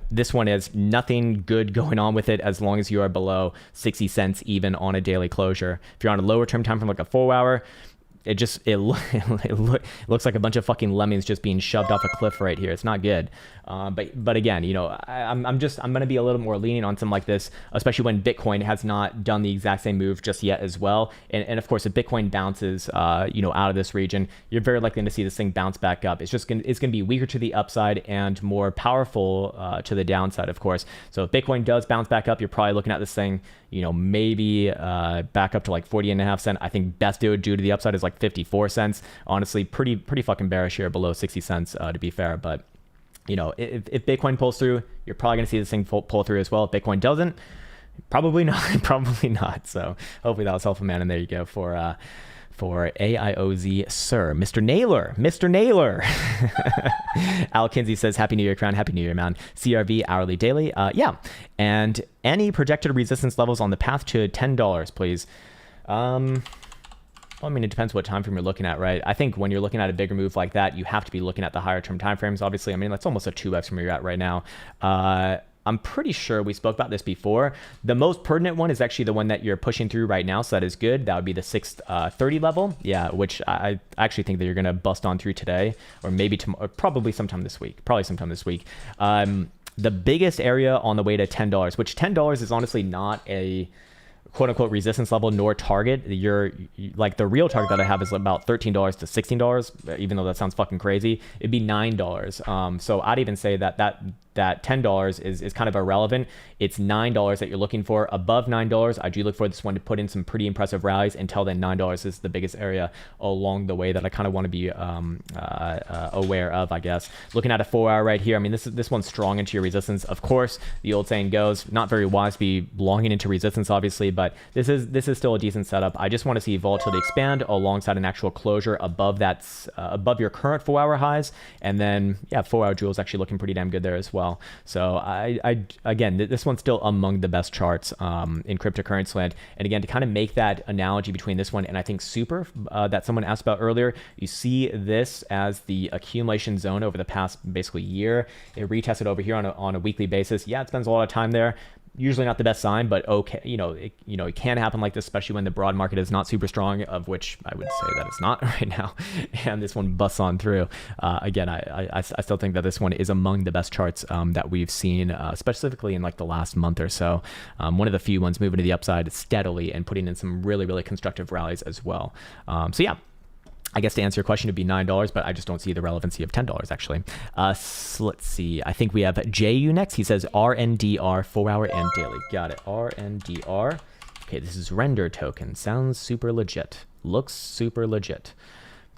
This one has nothing good going on with it as long as you are below 60 cents even on a daily closure. If you're on a lower term time from like a 4-hour, it looks like a bunch of fucking lemmings just being shoved off a cliff right here. It's not good. But again, you know, I'm gonna be a little more lenient on something like this, especially when Bitcoin has not done the exact same move just yet as well. And of course, if Bitcoin bounces, you know, out of this region, you're very likely to see this thing bounce back up. It's gonna be weaker to the upside and more powerful to the downside, of course. So if Bitcoin does bounce back up, you're probably looking at this thing, you know, maybe back up to like 40.5 cents. I think best it would do to the upside is like 54 cents. Honestly, pretty fucking bearish here below 60 cents to be fair. But you know, if Bitcoin pulls through, you're probably gonna see this thing pull through as well. If Bitcoin doesn't, probably not. Probably not. So hopefully that was helpful, man. And there you go for AIOZ, sir. Mr. Naylor. Al Kinsey says, Happy New Year, Krown. Happy New Year, man. CRV hourly daily. Yeah. And any projected resistance levels on the path to $10, please. Well, I mean, it depends what time frame you're looking at, right? I think when you're looking at a bigger move like that, you have to be looking at the higher term time frames, obviously. I mean, that's almost a 2x from where you're at right now. I'm pretty sure we spoke about this before. The most pertinent one is actually the one that you're pushing through right now, so that is good. That would be the 630 level, yeah, which I actually think that you're going to bust on through today, or maybe tomorrow, probably sometime this week. The biggest area on the way to $10, which $10 is honestly not a quote unquote resistance level nor target. You're like, the real target that I have is about $13 to $16, even though that sounds fucking crazy. It'd be $9. So I'd even say that $10 is kind of irrelevant. It's $9 that you're looking for. Above $9, I do look for this one to put in some pretty impressive rallies. Until then, $9 is the biggest area along the way that I kind of want to be aware of, I guess. Looking at a 4-hour right here, I mean, this one's strong into your resistance. Of course, the old saying goes, not very wise to be longing into resistance, obviously, but this is still a decent setup. I just want to see volatility expand alongside an actual closure above above your current 4-hour highs, and then yeah, 4-hour jewels actually looking pretty damn good there as well. So I again, this one's still among the best charts in cryptocurrency land. And again, to kind of make that analogy between this one and I think Super that someone asked about earlier, you see this as the accumulation zone over the past basically year. It retested over here on a weekly basis. Yeah, it spends a lot of time there. Usually not the best sign, but okay, it can happen like this, especially when the broad market is not super strong, of which I would say that it's not right now. And this one busts on through. Again, I still think that this one is among the best charts that we've seen, specifically in like the last month or so. One of the few ones moving to the upside steadily and putting in some really, really constructive rallies as well. So yeah. I guess to answer your question, it'd be $9, but I just don't see the relevancy of $10 actually. So let's see. I think we have JU next. He says RNDR 4-hour and daily. Got it. RNDR. Okay, this is render token. Sounds super legit. Looks super legit.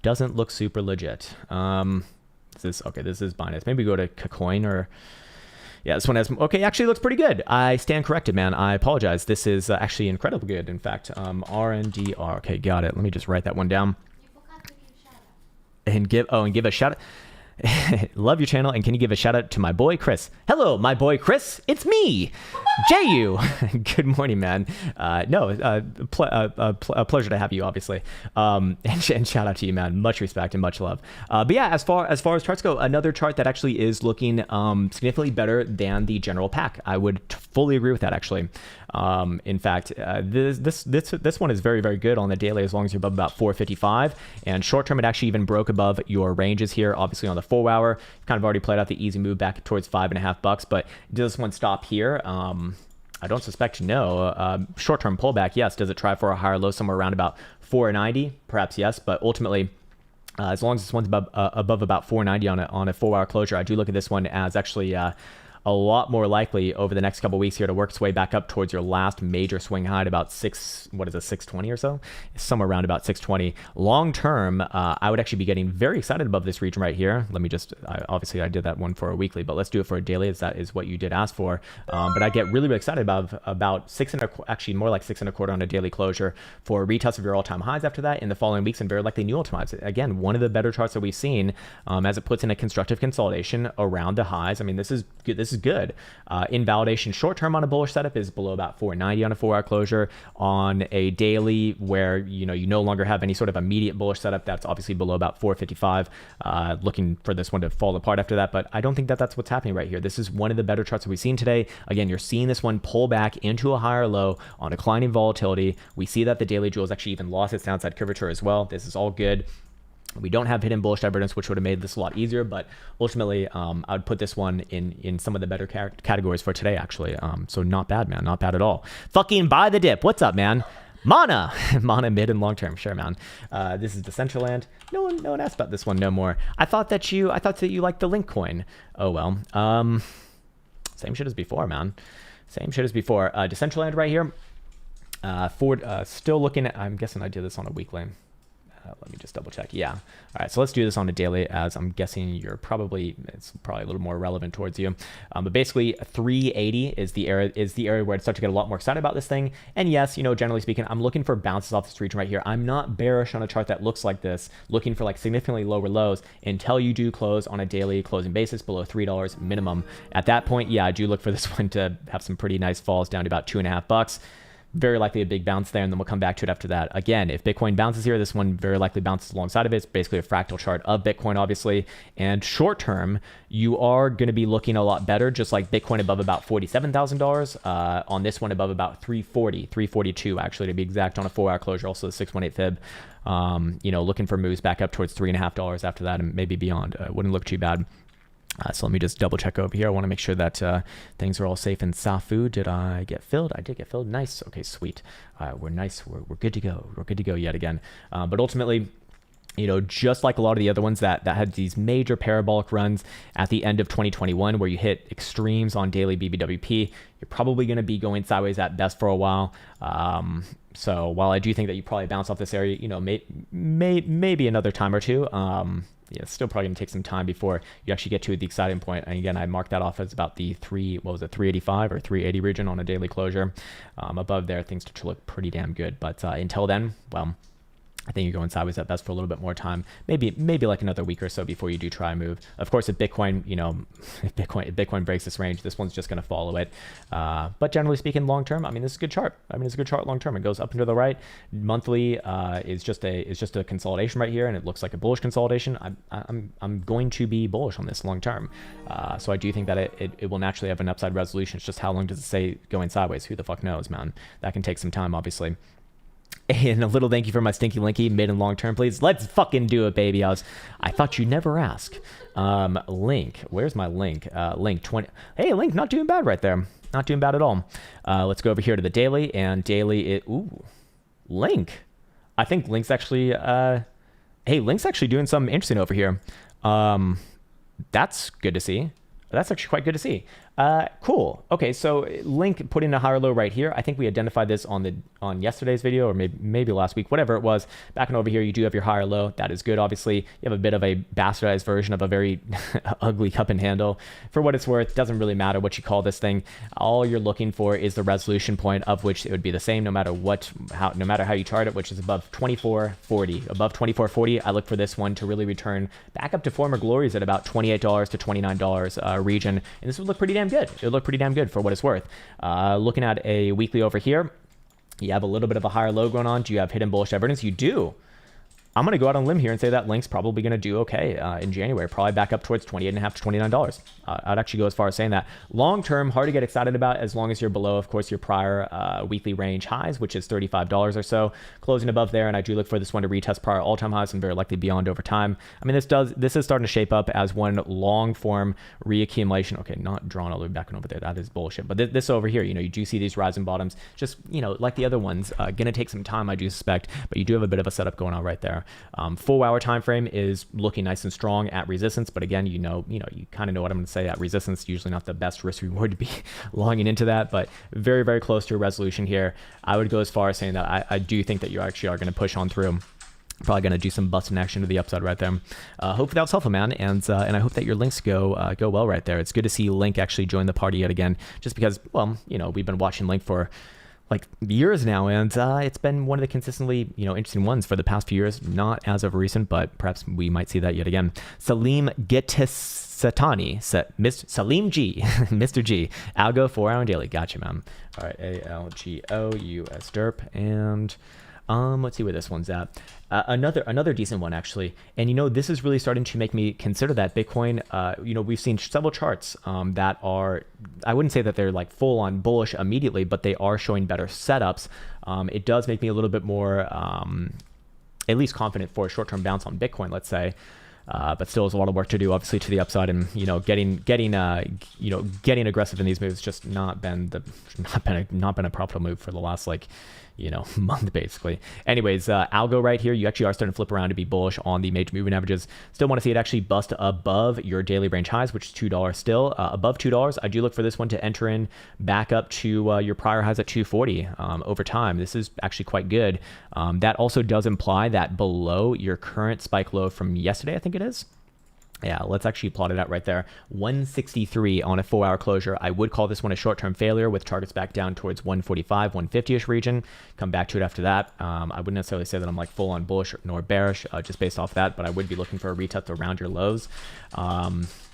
Doesn't look super legit. This is Binance. Maybe go to KuCoin or. Yeah, this one has, okay, actually looks pretty good. I stand corrected, man. I apologize. This is actually incredibly good. In fact, RNDR. Okay, got it. Let me just write that one down. And give a shout out. Love your channel, and can you give a shout out to my boy Chris? Hello, my boy Chris. It's me, JU. Good morning, man. A pleasure to have you, obviously. And shout out to you, man. Much respect and much love. But yeah, as far as charts go, another chart that actually is looking significantly better than the general pack. I would fully agree with that, actually. In fact, this one is very, very good on the daily as long as you're above about 455. And short term, it actually even broke above your ranges here. Obviously, on the 4-hour, kind of already played out the easy move back towards $5.50. But does this one stop here? I don't suspect no. Short term pullback, yes. Does it try for a higher low somewhere around about 490? Perhaps yes. But ultimately, as long as this one's above about 490 on a 4-hour closure, I do look at this one as actually a lot more likely over the next couple of weeks here to work its way back up towards your last major swing high at about 620 or so, somewhere around about 620. Long term, I would actually be getting very excited above this region right here. Let me just, obviously I did that one for a weekly, but let's do it for a daily, as that is what you did ask for. But I get really, really excited about actually more like 6.25 on a daily closure for a retest of your all-time highs after that in the following weeks, and very likely new all-time highs. Again, one of the better charts that we've seen as it puts in a constructive consolidation around the highs. I mean, this is good. This this is good. Invalidation short term on a bullish setup is below about 490 on a 4-hour closure. On a daily where you no longer have any sort of immediate bullish setup, that's obviously below about 455. Looking for this one to fall apart after that, but I don't think that that's what's happening right here. This is one of the better charts that we've seen today. Again, you're seeing this one pull back into a higher low on declining volatility. We see that the daily jewels actually even lost its downside curvature as well. This is all good. We don't have hidden bullish divergence, which would have made this a lot easier, but ultimately I would put this one in some of the better categories for today, actually. So not bad, man. Not bad at all. Fucking buy the dip. What's up, man? Mana mid and long term. Sure, man. This is Decentraland. No one asked about this one no more. I thought that you liked the Link coin. Oh well. Same shit as before, man. Same shit as before. Decentraland right here. Still looking at, I'm guessing I did this on a weekly. Let me just double check. Yeah. All right. So let's do this on a daily, as I'm guessing it's probably a little more relevant towards you. But basically 380 is the area where I'd start to get a lot more excited about this thing. And yes, generally speaking, I'm looking for bounces off this region right here. I'm not bearish on a chart that looks like this, looking for like significantly lower lows until you do close on a daily closing basis below $3 minimum. At that point, yeah, I do look for this one to have some pretty nice falls down to about $2.50. Very likely a big bounce there, and then we'll come back to it after that. Again, if Bitcoin bounces here, this one very likely bounces alongside of it. It's basically a fractal chart of Bitcoin, obviously. And short term, you are going to be looking a lot better, just like Bitcoin above about $47,000. On this one above about 342 actually, to be exact, on a 4-hour closure, also the 618 fib. Looking for moves back up towards $3.50 after that, and maybe beyond. Wouldn't look too bad. So let me just double check over here. I want to make sure that things are all safe in Safu. Did I get filled? I did get filled. Nice. Okay, sweet. We're nice. We're good to go. We're good to go yet again. But ultimately, just like a lot of the other ones that had these major parabolic runs at the end of 2021 where you hit extremes on daily BBWP, you're probably going to be going sideways at best for a while. So while I do think that you probably bounce off this area, maybe another time or two, yeah, it's still probably going to take some time before you actually get to the exciting point. And again, I marked that off as about the 385 or 380 region on a daily closure. Above there, things start to look pretty damn good. But until then, well, I think you're going sideways at best for a little bit more time, maybe like another week or so before you do try a move. Of course, if Bitcoin, if Bitcoin breaks this range, this one's just going to follow it. But generally speaking, long term, this is a good chart. It's a good chart long term. It goes up and to the right. Monthly is just a consolidation right here, and it looks like a bullish consolidation. I'm going to be bullish on this long term. So I do think that it will naturally have an upside resolution. It's just how long does it stay going sideways? Who the fuck knows, man? That can take some time, obviously. And a little thank you for my stinky linky, mid and long term, please. Let's fucking do it, baby. I thought you'd never ask. Link, where's my link? Link 20. Hey, Link, not doing bad right there. Not doing bad at all. Let's go over here to the daily, and daily, Link. I think Link's actually, Link's actually doing something interesting over here. That's good to see. That's actually quite good to see. Cool. Okay, so Link put in a higher low right here. I think we identified this on yesterday's video, or maybe last week, whatever it was. Back and over here, you do have your higher low. That is good, obviously. You have a bit of a bastardized version of a very ugly cup and handle. For what it's worth, doesn't really matter what you call this thing. All you're looking for is the resolution point, of which it would be the same no matter how you chart it, which is above 24.40. Above 24.40, I look for this one to really return back up to former glories at about $28 to $29 region, and this would look pretty damn good. It would look pretty damn good for what it's worth. Looking at a weekly over here, you have a little bit of a higher low going on. Do you have hidden bullish divergence? You do. I'm going to go out on a limb here and say that Link's probably going to do okay in January, probably back up towards $28.5 to $29. I'd actually go as far as saying that. Long term, hard to get excited about as long as you're below, of course, your prior weekly range highs, which is $35 or so. Closing above there, and I do look for this one to retest prior all-time highs and very likely beyond over time. This is starting to shape up as one long-form reaccumulation. Okay, not drawn all the way back and over there. That is bullshit. But this over here, you do see these rising bottoms. Just, like the other ones, going to take some time, I do suspect, but you do have a bit of a setup going on right there. 4-hour time frame is looking nice and strong at resistance, but again, you kind of know what I'm going to say at resistance. Usually not the best risk reward to be longing into that, but very, very close to a resolution here. I would go as far as saying that I do think that you actually are going to push on through. Probably going to do some busting action to the upside right there. Hopefully that was helpful, man, and I hope that your links go well right there. It's good to see Link actually join the party yet again, just because, well, we've been watching Link for like years now, and it's been one of the consistently interesting ones for the past few years. Not as of recent, but perhaps we might see that yet again. Salim Getis Satani, Salim G, Mr. G, Algo 4 hour and daily. Gotcha, man. All right, ALGO, US derp, and let's see where this one's at. Another decent one, actually. And, you know, this is really starting to make me consider that Bitcoin, you know, we've seen several charts that are, I wouldn't say that they're like full on bullish immediately, but they are showing better setups. It does make me a little bit more, at least confident for a short-term bounce on Bitcoin, let's say. But still has a lot of work to do, obviously, to the upside, and you know, getting aggressive in these moves just not been a profitable move for the last month basically. Anyways, algo right here, you actually are starting to flip around to be bullish on the major moving averages. Still want to see it actually bust above your daily range highs, which is $2 still. Above $2, I do look for this one to enter in back up to your prior highs at 240 over time. This is actually quite good. That also does imply that below your current spike low from yesterday, I think it is. Yeah, let's actually plot it out right there. 163 on a 4 hour closure. I would call this one a short-term failure with targets back down towards 145, 150-ish region. Come back to it after that. I wouldn't necessarily say that I'm like full on bullish nor bearish just based off that, but I would be looking for a retest around your lows.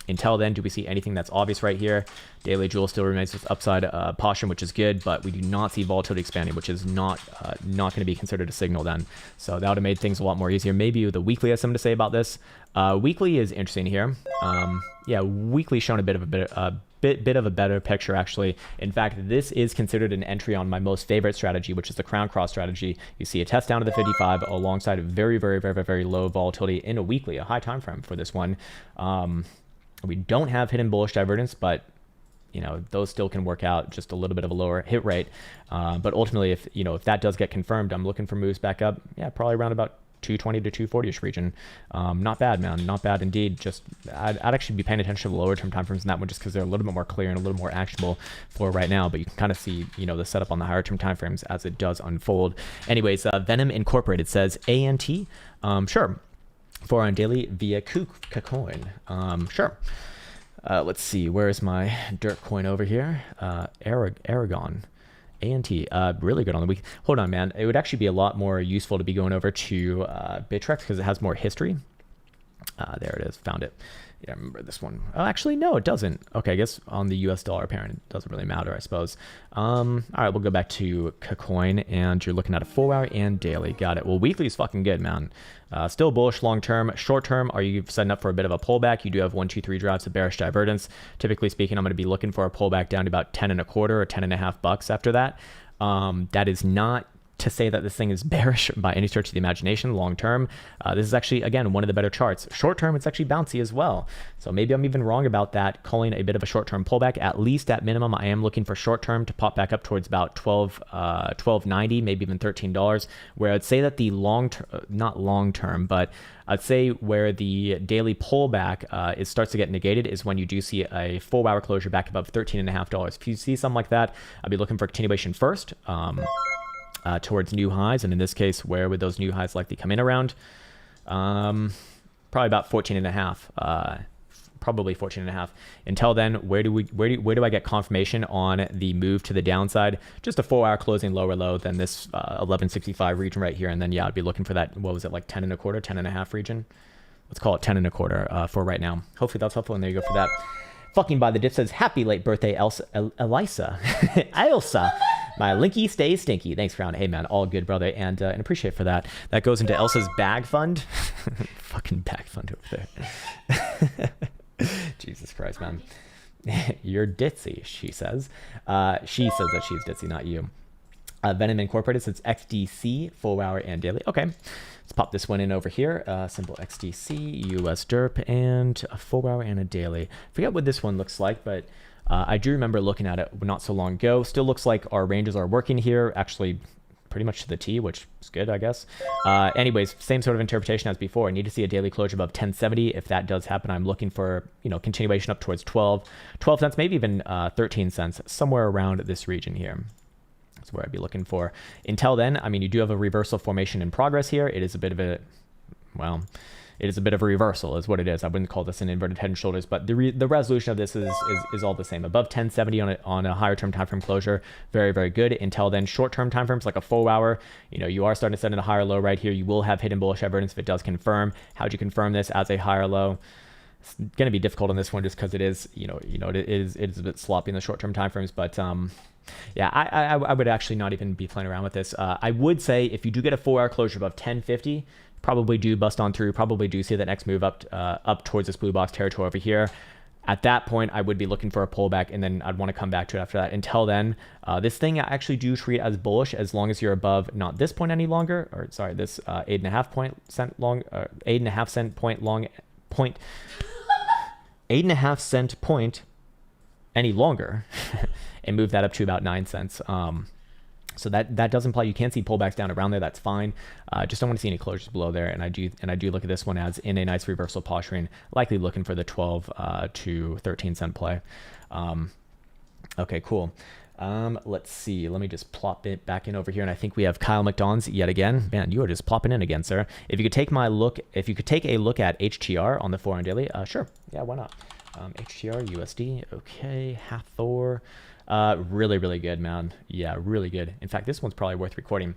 Until then, do we see anything that's obvious right here? Daily Jewel still remains with upside posture, which is good, but we do not see volatility expanding, which is not going to be considered a signal then. So that would have made things a lot more easier. Maybe the weekly has something to say about this. Weekly is interesting here. Yeah, weekly shown a bit of a better picture actually. In fact, this is considered an entry on my most favorite strategy, which is the Krown cross strategy. You see a test down to the 55 alongside very, very, very, very low volatility in a weekly, a high time frame for this one. We don't have hidden bullish divergence, but you know, those still can work out, just a little bit of a lower hit rate. But ultimately, if that does get confirmed, I'm looking for moves back up. Yeah, probably around about 220 to 240-ish region. Not bad, man. Not bad indeed. Just I'd actually be paying attention to the lower term time frames in that one, just because they're a little bit more clear and a little more actionable for right now. But you can kind of see, the setup on the higher term time frames as it does unfold. Anyways, Venom Incorporated says ANT. Sure. 4 on daily via KuCoin. Sure. Let's see. Where's my dirt coin over here? Aragon. ANT, really good on the week. Hold on, man. It would actually be a lot more useful to be going over to Bittrex because it has more history. There it is. Found it. Yeah, I remember this one. Oh, actually, no, it doesn't. Okay, I guess on the US dollar parent, it doesn't really matter, I suppose. All right, we'll go back to KuCoin, and you're looking at a 4 hour and daily. Got it. Well, weekly is fucking good, man. Still bullish long term. Short term, are you setting up for a bit of a pullback? You do have 1, 2, 3 drives of bearish divergence. Typically speaking, I'm going to be looking for a pullback down to about 10.25 or 10.5 bucks after that. That is not to say that this thing is bearish by any stretch of the imagination long term. This is actually, again, one of the better charts. Short term, it's actually bouncy as well. So maybe I'm even wrong about that, calling a bit of a short term pullback. At least at minimum, I am looking for short term to pop back up towards about $12.90, maybe even $13, where I'd say that the long term, not long term, but I'd say where the daily pullback it starts to get negated is when you do see a 4 hour closure back above $13.50. If you see something like that, I'd be looking for continuation first. Towards new highs, and in this case, where would those new highs likely come in around? Probably about 14.5. Probably 14.5. Until then, where do I get confirmation on the move to the downside? Just a 4 hour closing lower low than this 1165 region right here, and then yeah, I'd be looking for that. What was it, like 10.25, 10.5 region? Let's call it 10.25 for right now. Hopefully that's helpful, and there you go for that. Fucking by the dip says happy late birthday, Elisa. Elsa. My linky stays stinky. Thanks, Krown. Hey, man, all good, brother, and appreciate for that. That goes into Elsa's bag fund. Fucking bag fund over there. Jesus Christ, man. You're ditzy, she says. She says that she's ditzy, not you. Venom Incorporated says XDC, 4 hour and daily. Okay, let's pop this one in over here. Symbol XDC, US derp, and a 4 hour and a daily. Forget what this one looks like, but I do remember looking at it not so long ago. Still looks like our ranges are working here, actually pretty much to the T, which is good, I guess. Anyways, same sort of interpretation as before. I need to see a daily closure above 1070. If that does happen, I'm looking for, continuation up towards 12 cents, maybe even 13 cents, somewhere around this region here. That's where I'd be looking for. Until then, I mean, you do have a reversal formation in progress here. It is a bit of a, well, it is a bit of a reversal is what it is. I wouldn't call this an inverted head and shoulders, but the resolution of this is all the same. Above 1070 on a higher term time frame closure, very, very good. Until then, short term time frames like a 4 hour, you are starting to set in a higher low right here. You will have hidden bullish divergence if it does confirm. How'd you confirm this as a higher low? It's going to be difficult on this one just because it is, it is a bit sloppy in the short-term timeframes. But yeah, I would actually not even be playing around with this. I would say if you do get a 4-hour closure above 1050, probably do bust on through, probably do see that next move up towards this blue box territory over here. At that point, I would be looking for a pullback, and then I'd want to come back to it after that. Until then, this thing I actually do treat as bullish as long as you're above not this point any longer, or sorry, this 8.5 cent long, 8.5 cent point long point, 8.5 cent point any longer, and move that up to about 9 cents. So that does imply you can see pullbacks down around there. That's fine. Just don't want to see any closures below there. And I do look at this one as in a nice reversal posturing, likely looking for the 12 to 13 cent play. Okay, cool. Let's see. Let me just plop it back in over here. And I think we have Kyle McDonald's yet again. Man, you are just plopping in again, sir. If you could take a look at HTR on the 4-hour daily, sure. Yeah, why not? HTR USD. Okay, Hathor. Really, really good, man. Yeah, really good. In fact, this one's probably worth recording.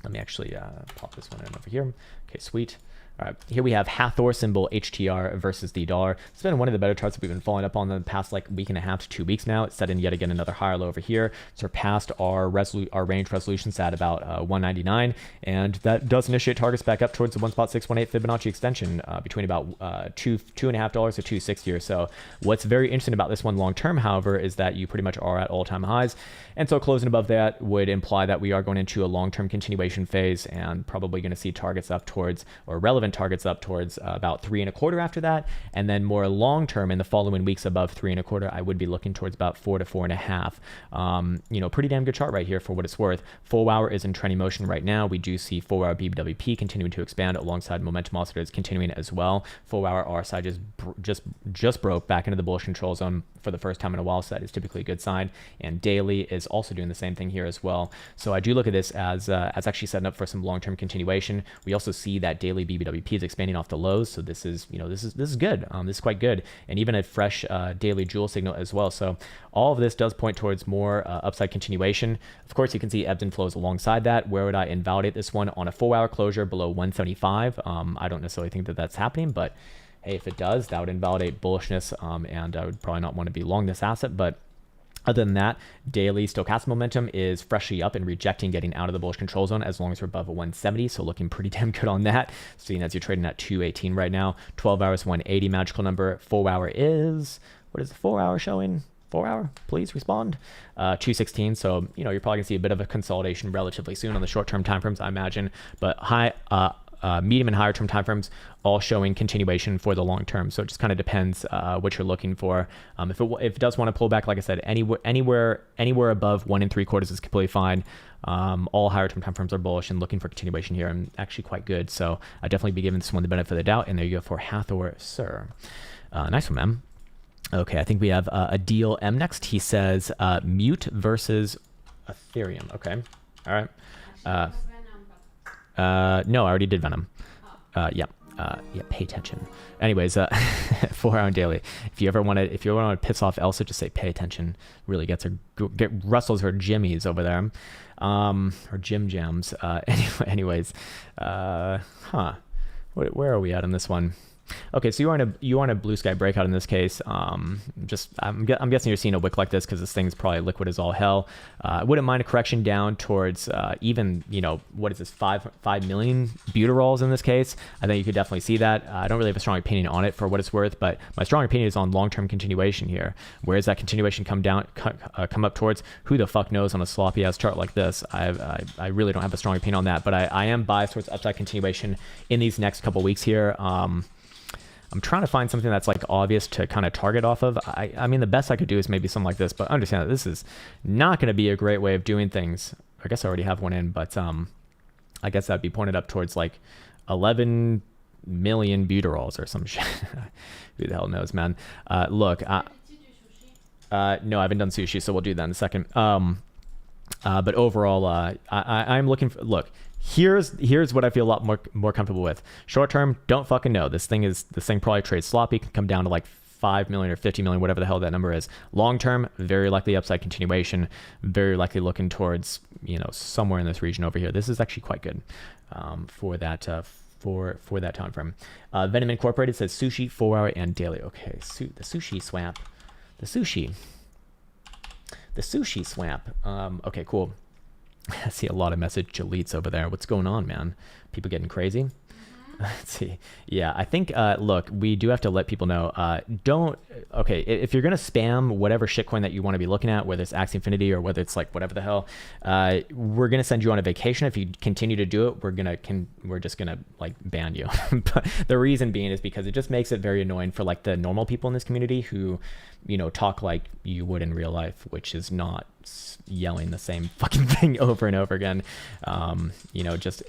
Let me actually pop this one in over here. Okay, sweet. All right, here we have Hathor symbol HTR versus the dollar. It's been one of the better charts that we've been following up on the past like week and a half to 2 weeks now. It's set in yet again another higher low over here. Surpassed our range resolutions at about 199, and that does initiate targets back up towards the 1.618 Fibonacci extension between about $2.5 to 260 or so. What's very interesting about this one long term, however, is that you pretty much are at all-time highs, and so closing above that would imply that we are going into a long-term continuation phase and probably going to see targets up towards, or relevant targets up towards about 3.25 after that, and then more long term in the following weeks above 3.25, I would be looking towards about 4 to 4.5. Pretty damn good chart right here for what it's worth. 4-hour is in trending motion right now. We do see 4-hour BWP continuing to expand alongside momentum oscillators continuing as well. 4-hour RSI just broke back into the bullish control zone for the first time in a while, so that is typically a good sign. And daily is also doing the same thing here as well. So I do look at this as actually setting up for some long-term continuation. We also see that daily BBWP is expanding off the lows, so this is this is good. This is quite good, and even a fresh daily jewel signal as well. So all of this does point towards more upside continuation. Of course, you can see ebbs and flows alongside that. Where would I invalidate this one? On a 4-hour closure below 175. I don't necessarily think that that's happening, but hey, if it does, that would invalidate bullishness, and I would probably not want to be long this asset. But other than that, daily stochastic momentum is freshly up and rejecting getting out of the bullish control zone as long as we're above a 170. So looking pretty damn good on that. Seeing as you're trading at 218 right now. 12 hours, 180 magical number. 4-hour is, what is the 4-hour showing? 4-hour, please respond. 216. So, you're probably gonna see a bit of a consolidation relatively soon on the short-term timeframes, I imagine. But medium and higher term timeframes all showing continuation for the long term. So it just kind of depends what you're looking for. If it does want to pull back, like I said, anywhere above 1 3/4 is completely fine. All higher term timeframes are bullish and looking for continuation here, and actually quite good. So I'd definitely be giving this one the benefit of the doubt. And there you go for Hathor, sir. Nice one, M. Okay, I think we have a deal M next. He says mute versus Ethereum. Okay, all right. No, I already did Venom. Yeah, pay attention. Anyways, 4-hour daily. If you want to piss off Elsa, just say pay attention. Really gets her, rustles her jimmies over there, or jim jams. Anyways, where are we at on this one? Okay, so you want a blue sky breakout in this case. I'm guessing you're seeing a wick like this because this thing's probably liquid as all hell. I wouldn't mind a correction down towards even, what is this, 5 million butyrols in this case. I think you could definitely see that. I don't really have a strong opinion on it for what it's worth, but my strong opinion is on long-term continuation here. Where does that continuation come up towards? Who the fuck knows on a sloppy ass chart like this? I really don't have a strong opinion on that, but I am biased towards upside continuation in these next couple weeks here. I'm trying to find something that's like obvious to kind of target off of. I mean, the best I could do is maybe something like this, but understand that this is not going to be a great way of doing things. I guess I already have one in, but I guess that'd be pointed up towards like 11 million butyrols or some shit. Who the hell knows, man? Look, no, I haven't done sushi, so we'll do that in a second. But overall, I'm looking for, look, here's what I feel a lot more comfortable with. Short term, don't fucking know. This thing probably trades sloppy, can come down to like 5 million or 50 million, whatever the hell that number is. Long term, very likely upside continuation, very likely looking towards, somewhere in this region over here. This is actually quite good for that for that time frame. Venom Incorporated says sushi 4-hour and daily. Okay, the sushi swamp. The sushi swamp. Okay, cool. I see a lot of message deletes over there. What's going on, man? People getting crazy? Let's see. Yeah, I think, look, we do have to let people know, okay, if you're going to spam whatever shitcoin that you want to be looking at, whether it's Axie Infinity or whether it's like whatever the hell, we're going to send you on a vacation. If you continue to do it, we're just going to like ban you. But the reason being is because it just makes it very annoying for like the normal people in this community who, talk like you would in real life, which is not yelling the same fucking thing over and over again, just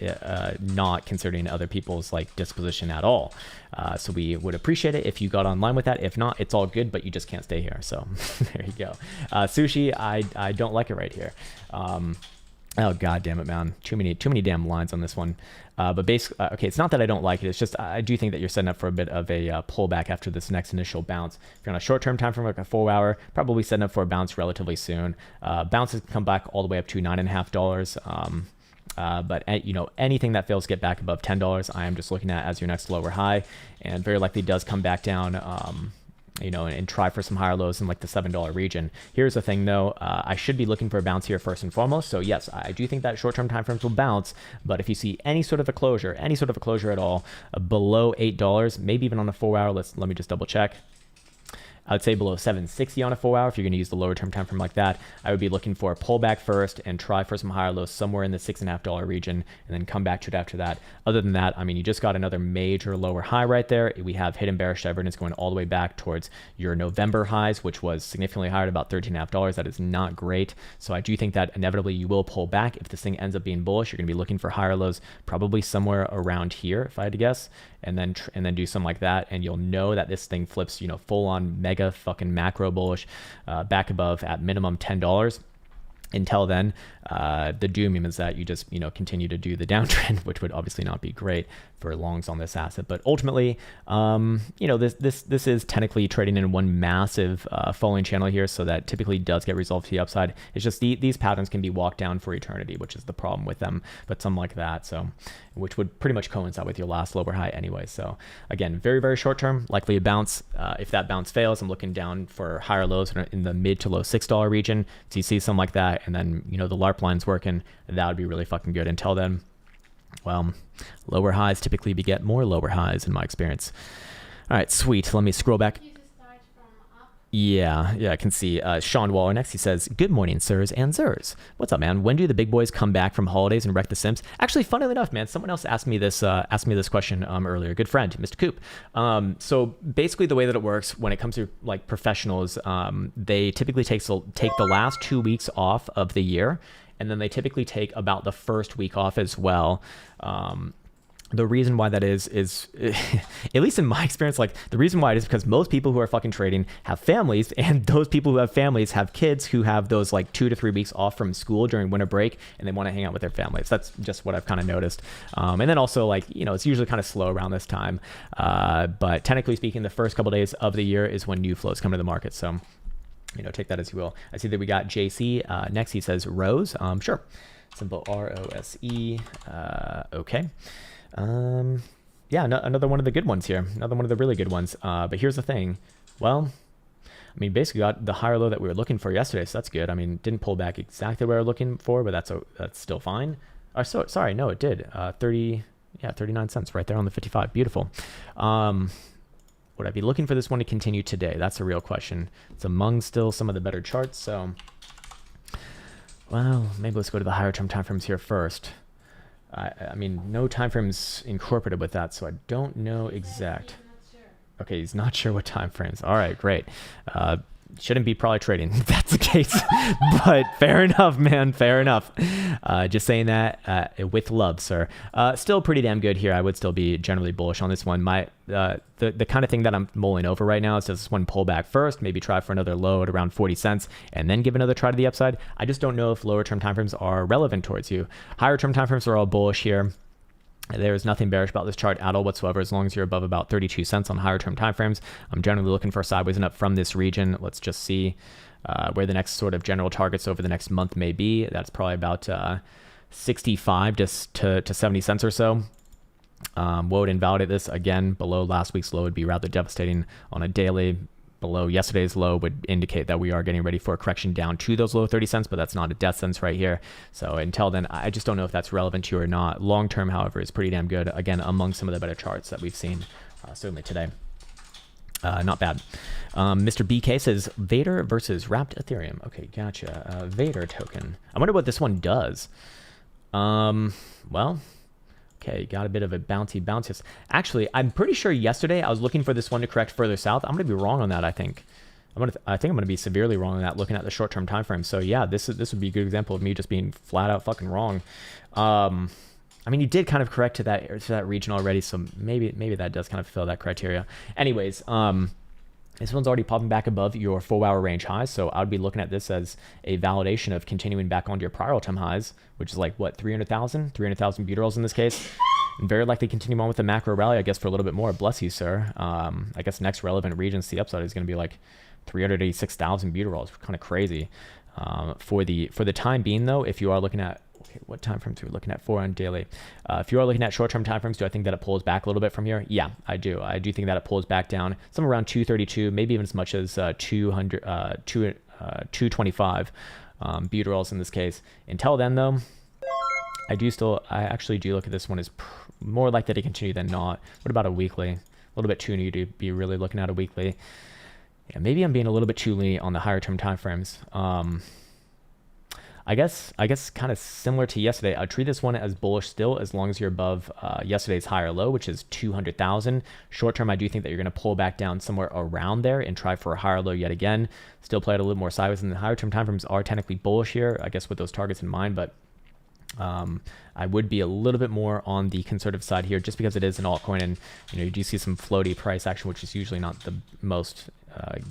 not considering other people's like disposition at all. So we would appreciate it if you got online with that. If not, it's all good, but you just can't stay here. So there you go. Sushi, I don't like it right here. Oh, God damn it, man. Too many damn lines on this one. But basically, okay, it's not that I don't like it. It's just I do think that you're setting up for a bit of a pullback after this next initial bounce. If you're on a short-term time frame, like a 4-hour, probably setting up for a bounce relatively soon. Bounces come back all the way up to $9.50. But anything that fails to get back above $10, I am just looking at as your next lower high, and very likely does come back down. And try for some higher lows in like the $7 region. Here's the thing though, I should be looking for a bounce here first and foremost. So yes, I do think that short-term timeframes will bounce, but if you see any sort of a closure at all below $8, maybe even on a 4-hour, let me just double check. I would say below 760 on a 4-hour. If you're going to use the lower term time frame like that, I would be looking for a pullback first and try for some higher lows somewhere in the $6.50 region, and then come back to it after that. Other than that, I mean, you just got another major lower high right there. We have hidden bearish divergence going all the way back towards your November highs, which was significantly higher at about $13.50. That is not great. So I do think that inevitably you will pull back. If this thing ends up being bullish, you're going to be looking for higher lows, probably somewhere around here, if I had to guess, and then do something like that, and you'll know that this thing flips, full on mega fucking macro bullish back above at minimum $10. Until then, the doom is that you just continue to do the downtrend, which would obviously not be great for longs on this asset. But ultimately, this is technically trading in one massive falling channel here, so that typically does get resolved to the upside. It's just these patterns can be walked down for eternity, which is the problem with them. But something like that, so which would pretty much coincide with your last lower high anyway. So again, very, very short term, likely a bounce. If that bounce fails, I'm looking down for higher lows in the mid to low $6 region. So you see something like that, and then the LARP line's working, that would be really fucking good. Until then, well, lower highs typically beget more lower highs in my experience. All right, sweet. Let me scroll back. Yeah, I can see Sean Waller next. He says, "Good morning, sirs and zers. What's up, man? When do the big boys come back from holidays and wreck the Sims?" Actually, funnily enough, man, someone else asked me this question earlier. Good friend, Mr. Coop. So basically, the way that it works when it comes to like professionals, they typically take the last 2 weeks off of the year, and then they typically take about the first week off as well. The reason why that is at least in my experience, like the reason why it is because most people who are fucking trading have families, and those people who have families have kids who have those like 2 to 3 weeks off from school during winter break, and they want to hang out with their families. That's just what I've kind of noticed. And then also like, it's usually kind of slow around this time. But technically speaking, the first couple days of the year is when new flows come to the market. So, take that as you will. I see that we got JC. Next, he says Rose. Sure. Symbol ROSE. Okay. Another one of the good ones here. Another one of the really good ones. But here's the thing. Well, I mean, basically got the higher low that we were looking for yesterday, so that's good. I mean, didn't pull back exactly where we were looking for, but that's still fine. Sorry, no, it did. 39 cents right there on the 55. Beautiful. Would I be looking for this one to continue today? That's a real question. It's among still some of the better charts, so well, maybe let's go to the higher term timeframes here first. I mean, no timeframes incorporated with that, so I don't know exact. Okay, he's not sure what timeframes. All right, great. Shouldn't be probably trading if that's the case, but fair enough, man. Fair enough. Just saying that with love, sir. Still pretty damn good here. I would still be generally bullish on this one. The kind of thing that I'm mulling over right now is does this one pull back first, maybe try for another low at around 40 cents, and then give another try to the upside. I just don't know if lower term timeframes are relevant towards you. Higher term timeframes are all bullish here. There is nothing bearish about this chart at all whatsoever, as long as you're above about 32 cents on higher term timeframes. I'm generally looking for sideways and up from this region. Let's just see where the next sort of general targets over the next month may be. That's probably about 65 to 70 cents or so. Would invalidate this again below last week's low would be rather devastating on a daily. Below yesterday's low would indicate that we are getting ready for a correction down to those low 30 cents, but that's not a death sentence right here. So until then, I just don't know if that's relevant to you or not. Long term, however, is pretty damn good. Again, among some of the better charts that we've seen, certainly today. Not bad. Mr. BK says VADER versus wrapped Ethereum. Okay, gotcha. VADER token. I wonder what this one does. Well, okay, got a bit of a bouncy. Actually, I'm pretty sure yesterday I was looking for this one to correct further south. I'm going to be wrong on that, I think. I think I'm going to be severely wrong on that looking at the short-term time frame. So yeah, this would be a good example of me just being flat out fucking wrong. I mean, you did kind of correct to that region already, so maybe that does kind of fill that criteria. Anyways, this one's already popping back above your 4-hour range highs, so I would be looking at this as a validation of continuing back onto your prior all-time highs, which is like, what, 300,000 butyrols in this case? And very likely continue on with the macro rally, I guess, for a little bit more. Bless you, sir. I guess next relevant region to the upside is going to be like 386,000 butyrols. Kind of crazy. For the time being, though, if you are looking at, okay, what time frames are we looking at? 4 on daily. If you are looking at short-term time frames, do I think that it pulls back a little bit from here? Yeah, I do. I do think that it pulls back down somewhere around 232, maybe even as much as 225 butyrols in this case. Until then, though, I actually do look at this one as more likely to continue than not. What about a weekly? A little bit too new to be really looking at a weekly. Yeah, maybe I'm being a little bit too lenient on the higher term time frames. I guess kind of similar to yesterday, I'd treat this one as bullish still as long as you're above yesterday's higher low, which is 200,000. Short term, I do think that you're going to pull back down somewhere around there and try for a higher low yet again. Still play it a little more sideways, and the higher term time frames are technically bullish here, I guess with those targets in mind, but I would be a little bit more on the conservative side here just because it is an altcoin, and you do see some floaty price action, which is usually not the most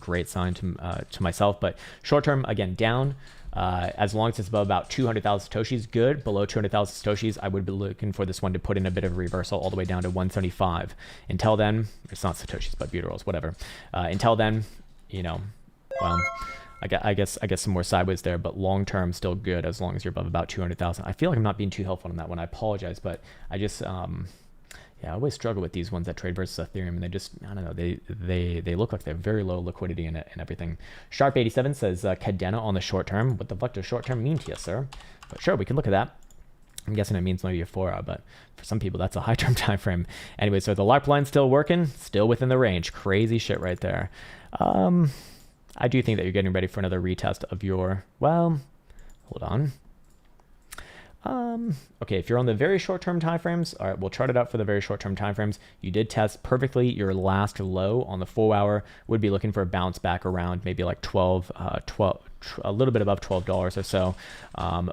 great sign to myself. But short term, again, down. As long as it's above about 200,000 Satoshis, good. Below 200,000 Satoshis, I would be looking for this one to put in a bit of a reversal all the way down to 175. Until then, it's not Satoshis, but butyrols, whatever. Until then, well, I guess some more sideways there, but long term still good as long as you're above about 200,000. I feel like I'm not being too helpful on that one. I apologize, but I just I always struggle with these ones that trade versus Ethereum, and they just, I don't know, they look like they're very low liquidity in it and everything. Sharp87 says Cadena on the short term. What the fuck does short term mean to you, sir? But sure, we can look at that. I'm guessing it means maybe a 4-hour, but for some people that's a high term time frame. Anyway, so the LARP line's still working, still within the range. Crazy shit right there. I do think that you're getting ready for another retest of your, well, hold on. Okay, if you're on the very short-term timeframes, all right, we'll chart it out for the very short-term timeframes. You did test perfectly your last low on the 4-hour. Would be looking for a bounce back around maybe like 12, a little bit above $12 or so.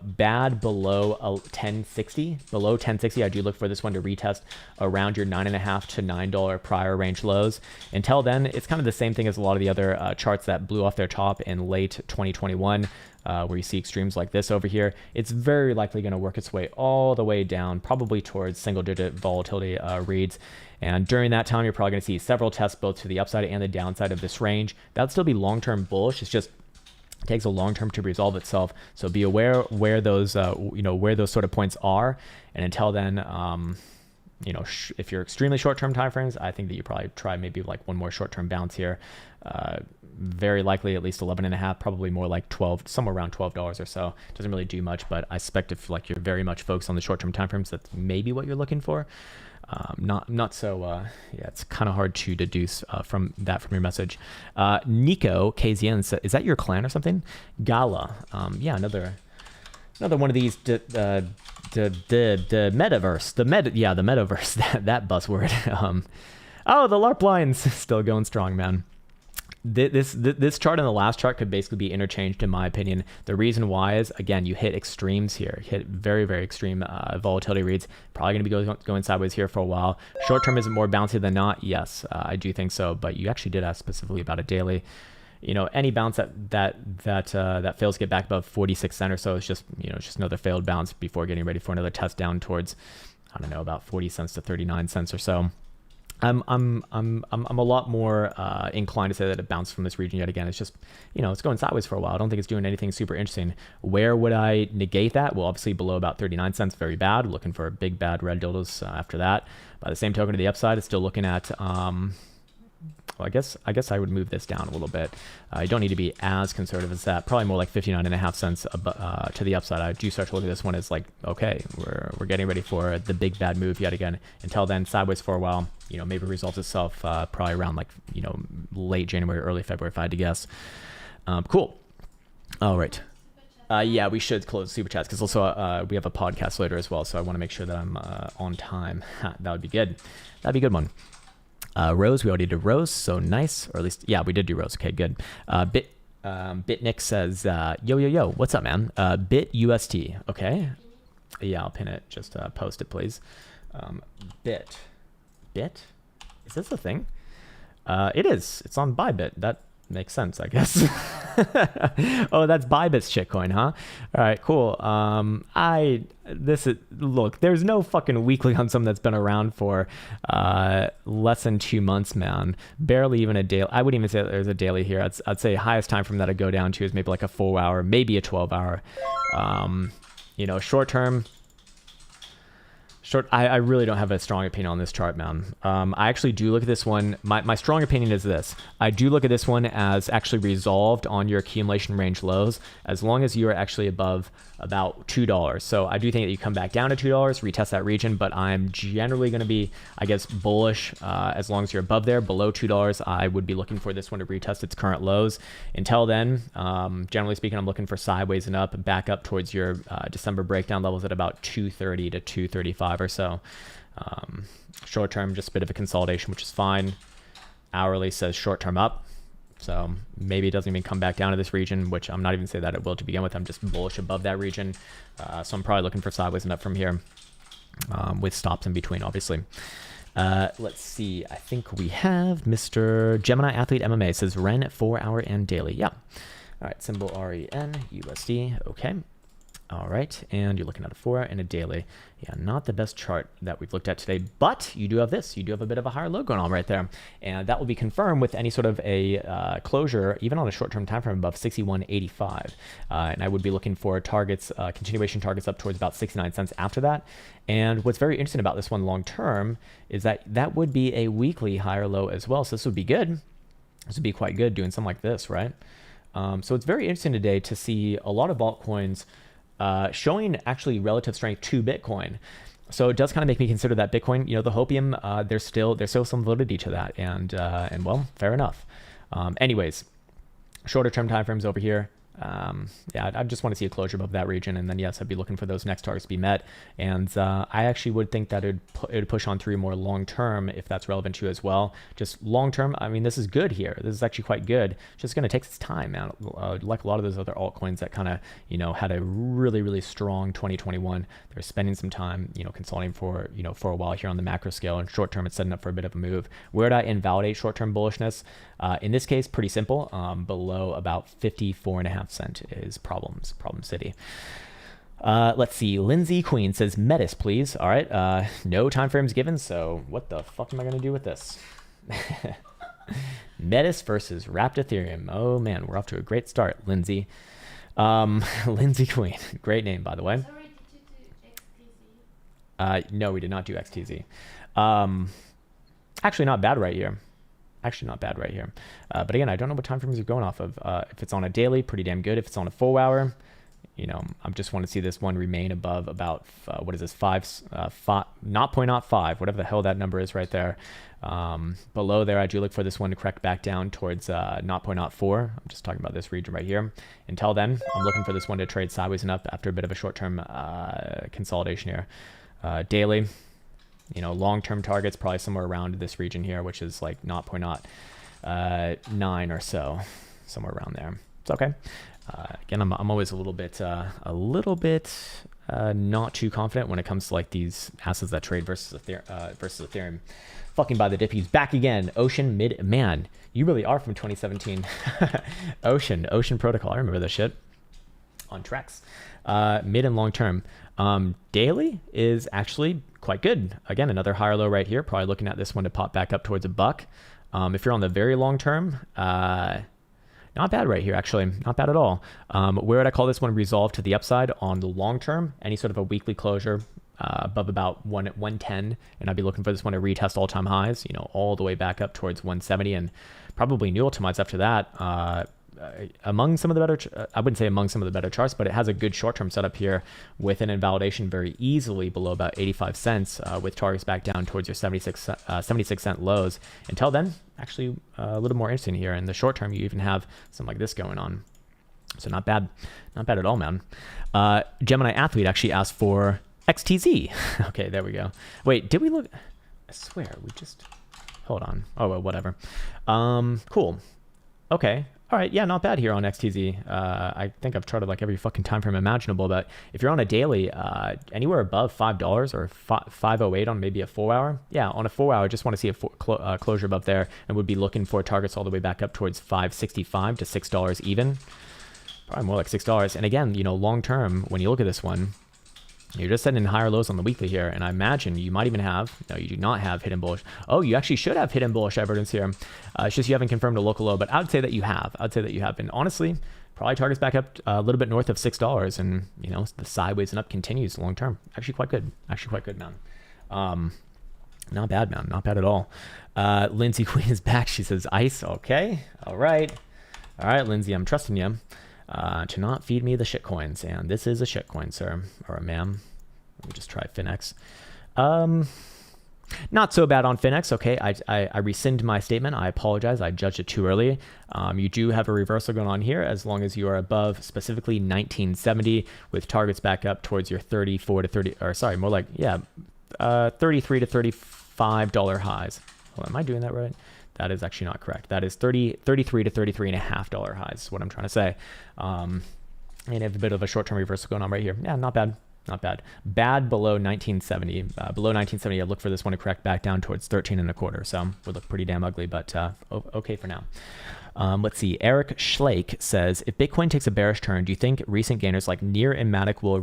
Bad below 1060. Below 1060, I do look for this one to retest around your $9.5 to $9 prior range lows. Until then, it's kind of the same thing as a lot of the other charts that blew off their top in late 2021. Where you see extremes like this over here, it's very likely going to work its way all the way down, probably towards single-digit volatility reads. And during that time, you're probably going to see several tests both to the upside and the downside of this range. That'd still be long-term bullish. It's just it takes a long term to resolve itself. So be aware where those where those sort of points are. And until then, if you're extremely short-term timeframes, I think that you probably try maybe like one more short-term bounce here. Very likely at least 11.5, probably more like 12, somewhere around $12 or so. Doesn't really do much, but I suspect if like you're very much focused on the short-term timeframes, that's maybe what you're looking for. Not so. It's kind of hard to deduce from your message. Nico KZN, is that your clan or something? GALA. Another one of these. The metaverse. The metaverse. That buzzword. The LARP line's still going strong, man. This chart and the last chart could basically be interchanged in my opinion. The reason why is, again, you hit extremes here, hit very, very extreme volatility reads. Probably going to be going sideways here for a while. Short term isn't more bouncy than not. Yes, I do think so. But you actually did ask specifically about a daily. Any bounce that fails to get back above 46 cents or so is just another failed bounce before getting ready for another test down towards, I don't know, about 40 cents to 39 cents or so. I'm a lot more inclined to say that it bounced from this region yet again. It's just, it's going sideways for a while. I don't think it's doing anything super interesting. Where would I negate that? Well, obviously below about 39 cents, very bad. Looking for big bad red dildos after that. By the same token, to the upside, it's still looking at. Well, I guess I would move this down a little bit. You don't need to be as conservative as that. Probably more like 59.5 cents to the upside. I do start to look at this one as like, okay, we're getting ready for the big bad move yet again. Until then, sideways for a while. Maybe resolves itself probably around like late January, early February, if I had to guess. Cool. All right. Yeah, we should close super chats because also we have a podcast later as well, so I want to make sure that I'm on time. That would be good. That'd be a good one. Rose, we already did Rose, so nice. Or at least, yeah, we did do Rose. Okay, good. Bitnick says, yo, what's up, man? Bit UST, okay. Yeah, I'll pin it. Just post it, please. Bit? Is this a thing? It is. It's on Bybit. That makes sense, I guess. Oh, that's Bybit's shitcoin, huh? All right, cool. Look, there's no fucking weekly on something that's been around for less than 2 months, man. Barely even a daily. I wouldn't even say there's a daily here. I'd say highest time from that I'd go down to is maybe like a 4-hour, maybe a 12-hour. Short term. I really don't have a strong opinion on this chart, man. I actually do look at this one. My strong opinion is this. I do look at this one as actually resolved on your accumulation range lows as long as you are actually above about $2. So I do think that you come back down to $2, retest that region, but I'm generally going to be, I guess, bullish as long as you're above there. Below $2, I would be looking for this one to retest its current lows. Until then, generally speaking, I'm looking for sideways and up, back up towards your December breakdown levels at about 230 to 235 or so. Short term, just a bit of a consolidation, which is fine. Hourly says short term up. So maybe it doesn't even come back down to this region, which I'm not even saying that it will to begin with. I'm just bullish above that region. So I'm probably looking for sideways and up from here with stops in between, obviously. Let's see. I think we have Mr. Gemini Athlete MMA. It says REN 4-hour and daily. Yeah. All right. Symbol REN USD. Okay. All right, and you're looking at a 4 and a daily. Yeah, not the best chart that we've looked at today, but you do have this. You do have a bit of a higher low going on right there, and that will be confirmed with any sort of a closure, even on a short-term time frame above 61.85. And I would be looking for targets, continuation targets up towards about 69 cents after that. And what's very interesting about this one long-term is that that would be a weekly higher low as well. So this would be good. This would be quite good doing something like this, right? So it's very interesting today to see a lot of altcoins showing actually relative strength to Bitcoin. So it does kind of make me consider that Bitcoin, the Hopium, there's still some validity to that. And well, fair enough. Anyways, shorter term timeframes over here. Yeah, I just want to see a closure above that region, and then yes, I'd be looking for those next targets to be met. And I actually would think that it would push on through more long term if that's relevant to you as well. Just long term, I mean, this is good here. This is actually quite good. It's just going to take its time, man. Like a lot of those other altcoins that kind of had a really strong 2021. They're spending some time consolidating for for a while here on the macro scale, and short term it's setting up for a bit of a move. Where did I invalidate short term bullishness? In this case, pretty simple. Below about 54.5 cent is problem city. Let's see. Lindsay Queen says METIS, please. All right. No time frames given. So what the fuck am I going to do with this? METIS versus wrapped Ethereum. Oh man, we're off to a great start, Lindsay. Lindsay Queen. Great name, by the way. Sorry, did you do XTZ? No, we did not do XTZ. Actually not bad right here. But again, I don't know what time frames you're going off of. If it's on a daily, pretty damn good. If it's on a 4-hour, I just want to see this one remain above about, what is this, 0.05, whatever the hell that number is right there. Below there, I do look for this one to correct back down towards 0.04. I'm just talking about this region right here. Until then, I'm looking for this one to trade sideways and up after a bit of a short-term consolidation here. Daily. Long-term targets probably somewhere around this region here, which is like 0.9 or so, somewhere around there. It's okay. Again, I'm always a little bit not too confident when it comes to like these assets that trade versus Ethereum. Fucking by the dip, he's back again. Ocean man, you really are from 2017. Ocean Protocol. I remember that shit. On tracks. Mid and long term. Daily is actually quite good. Again, another higher low right here. Probably looking at this one to pop back up towards a buck. If you're on the very long term, not bad right here, actually. Not bad at all. Where would I call this one resolve to the upside on the long term? Any sort of a weekly closure above about 110, and I'd be looking for this one to retest all-time highs, all the way back up towards 170, and probably new ultimates after that. Among some of the better, I wouldn't say among some of the better charts, but it has a good short-term setup here with an invalidation very easily below about 85 cents with targets back down towards your 76 cent lows. Until then, actually a little more interesting here. In the short term, you even have something like this going on. So not bad at all, man. Gemini Athlete actually asked for XTZ. Okay, there we go. Wait, did we look? I swear we just, hold on. Oh, well, whatever. Cool. Okay. All right, yeah, not bad here on XTZ. I think I've charted like every fucking time frame imaginable, but if you're on a daily, anywhere above $5 or 508 on maybe a 4 hour, yeah, on a 4 hour, just want to see a closure above there, and would be looking for targets all the way back up towards $5.65 to $6 even, probably more like $6. And again, long term, when you look at this one, you're just setting in higher lows on the weekly here, and I imagine you might even have, no, you do not have hidden bullish. Oh, you actually should have hidden bullish evidence here. It's just you haven't confirmed a local low, but I would say that you have. And honestly, probably targets back up a little bit north of $6, and the sideways and up continues long term. Actually quite good. Man. Not bad, man. Not bad at all. Lindsay Queen is back. She says ice. Okay. All right, Lindsay, I'm trusting you. To not feed me the shit coins, and this is a shit coin, sir, or a ma'am. Let me just try Finex. Not so bad on Finex. Okay, I rescind my statement. I apologize. I judged it too early. You do have a reversal going on here as long as you are above specifically 1970 with targets back up towards your 34 to 30, or sorry, more like, yeah, $33 to $35 highs. Well, am I doing that right? That is actually not correct. That is $33 to $33.50 highs is what I'm trying to say. And you have a bit of a short-term reversal going on right here. Yeah, not bad. Bad below 1970. Below 1970, I look for this one to correct back down towards 13 and a quarter. So would look pretty damn ugly, but okay for now. Let's see. Eric Schlake says, if Bitcoin takes a bearish turn, do you think recent gainers like Near and MATIC will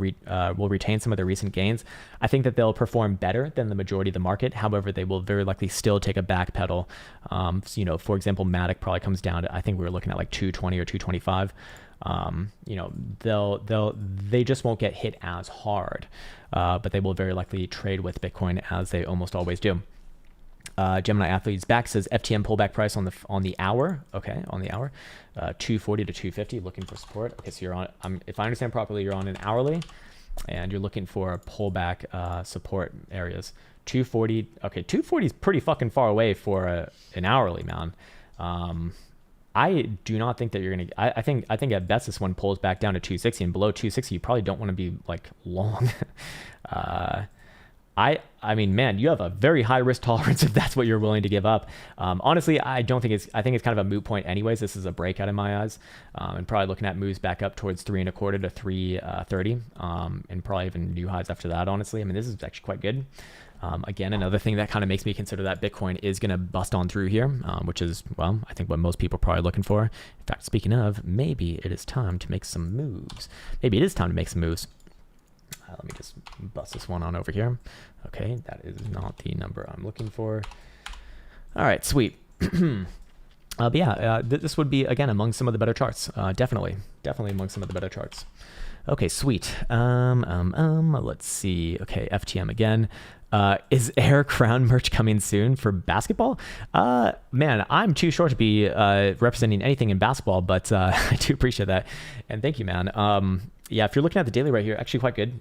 retain some of their recent gains? I think that they'll perform better than the majority of the market. However, they will very likely still take a back pedal. For example, MATIC probably comes down to, I think we were looking at like 220 or 225. They just won't get hit as hard, but they will very likely trade with Bitcoin as they almost always do. Gemini Athletes back says FTM pullback price on the hour. Okay, on the hour, 240 to 250, looking for support. Okay, so you're on. If I understand properly, you're on an hourly, and you're looking for pullback support areas. 240. Okay, 240 is pretty fucking far away for an hourly, man. I do not think that you're gonna. I think at best this one pulls back down to 260, and below 260, you probably don't want to be like long. I mean, man, you have a very high risk tolerance if that's what you're willing to give up. Honestly, I think it's kind of a moot point anyways. This is a breakout in my eyes, and probably looking at moves back up towards 3.25 to 330, and probably even new highs after that. Honestly, I mean, this is actually quite good. Again, another thing that kind of makes me consider that Bitcoin is going to bust on through here, which is, well, I think what most people are probably looking for. In fact, speaking of, maybe it is time to make some moves. Let me just bust this one on over here. Okay, that is not the number I'm looking for. All right, sweet. But yeah, this would be, again, among some of the better charts. Definitely among some of the better charts. Okay, sweet. Let's see. Okay, FTM again. Is Air Krown merch coming soon for basketball? Man, I'm too short to be representing anything in basketball, but I do appreciate that. And thank you, man. Yeah, if you're looking at the daily right here, actually quite good.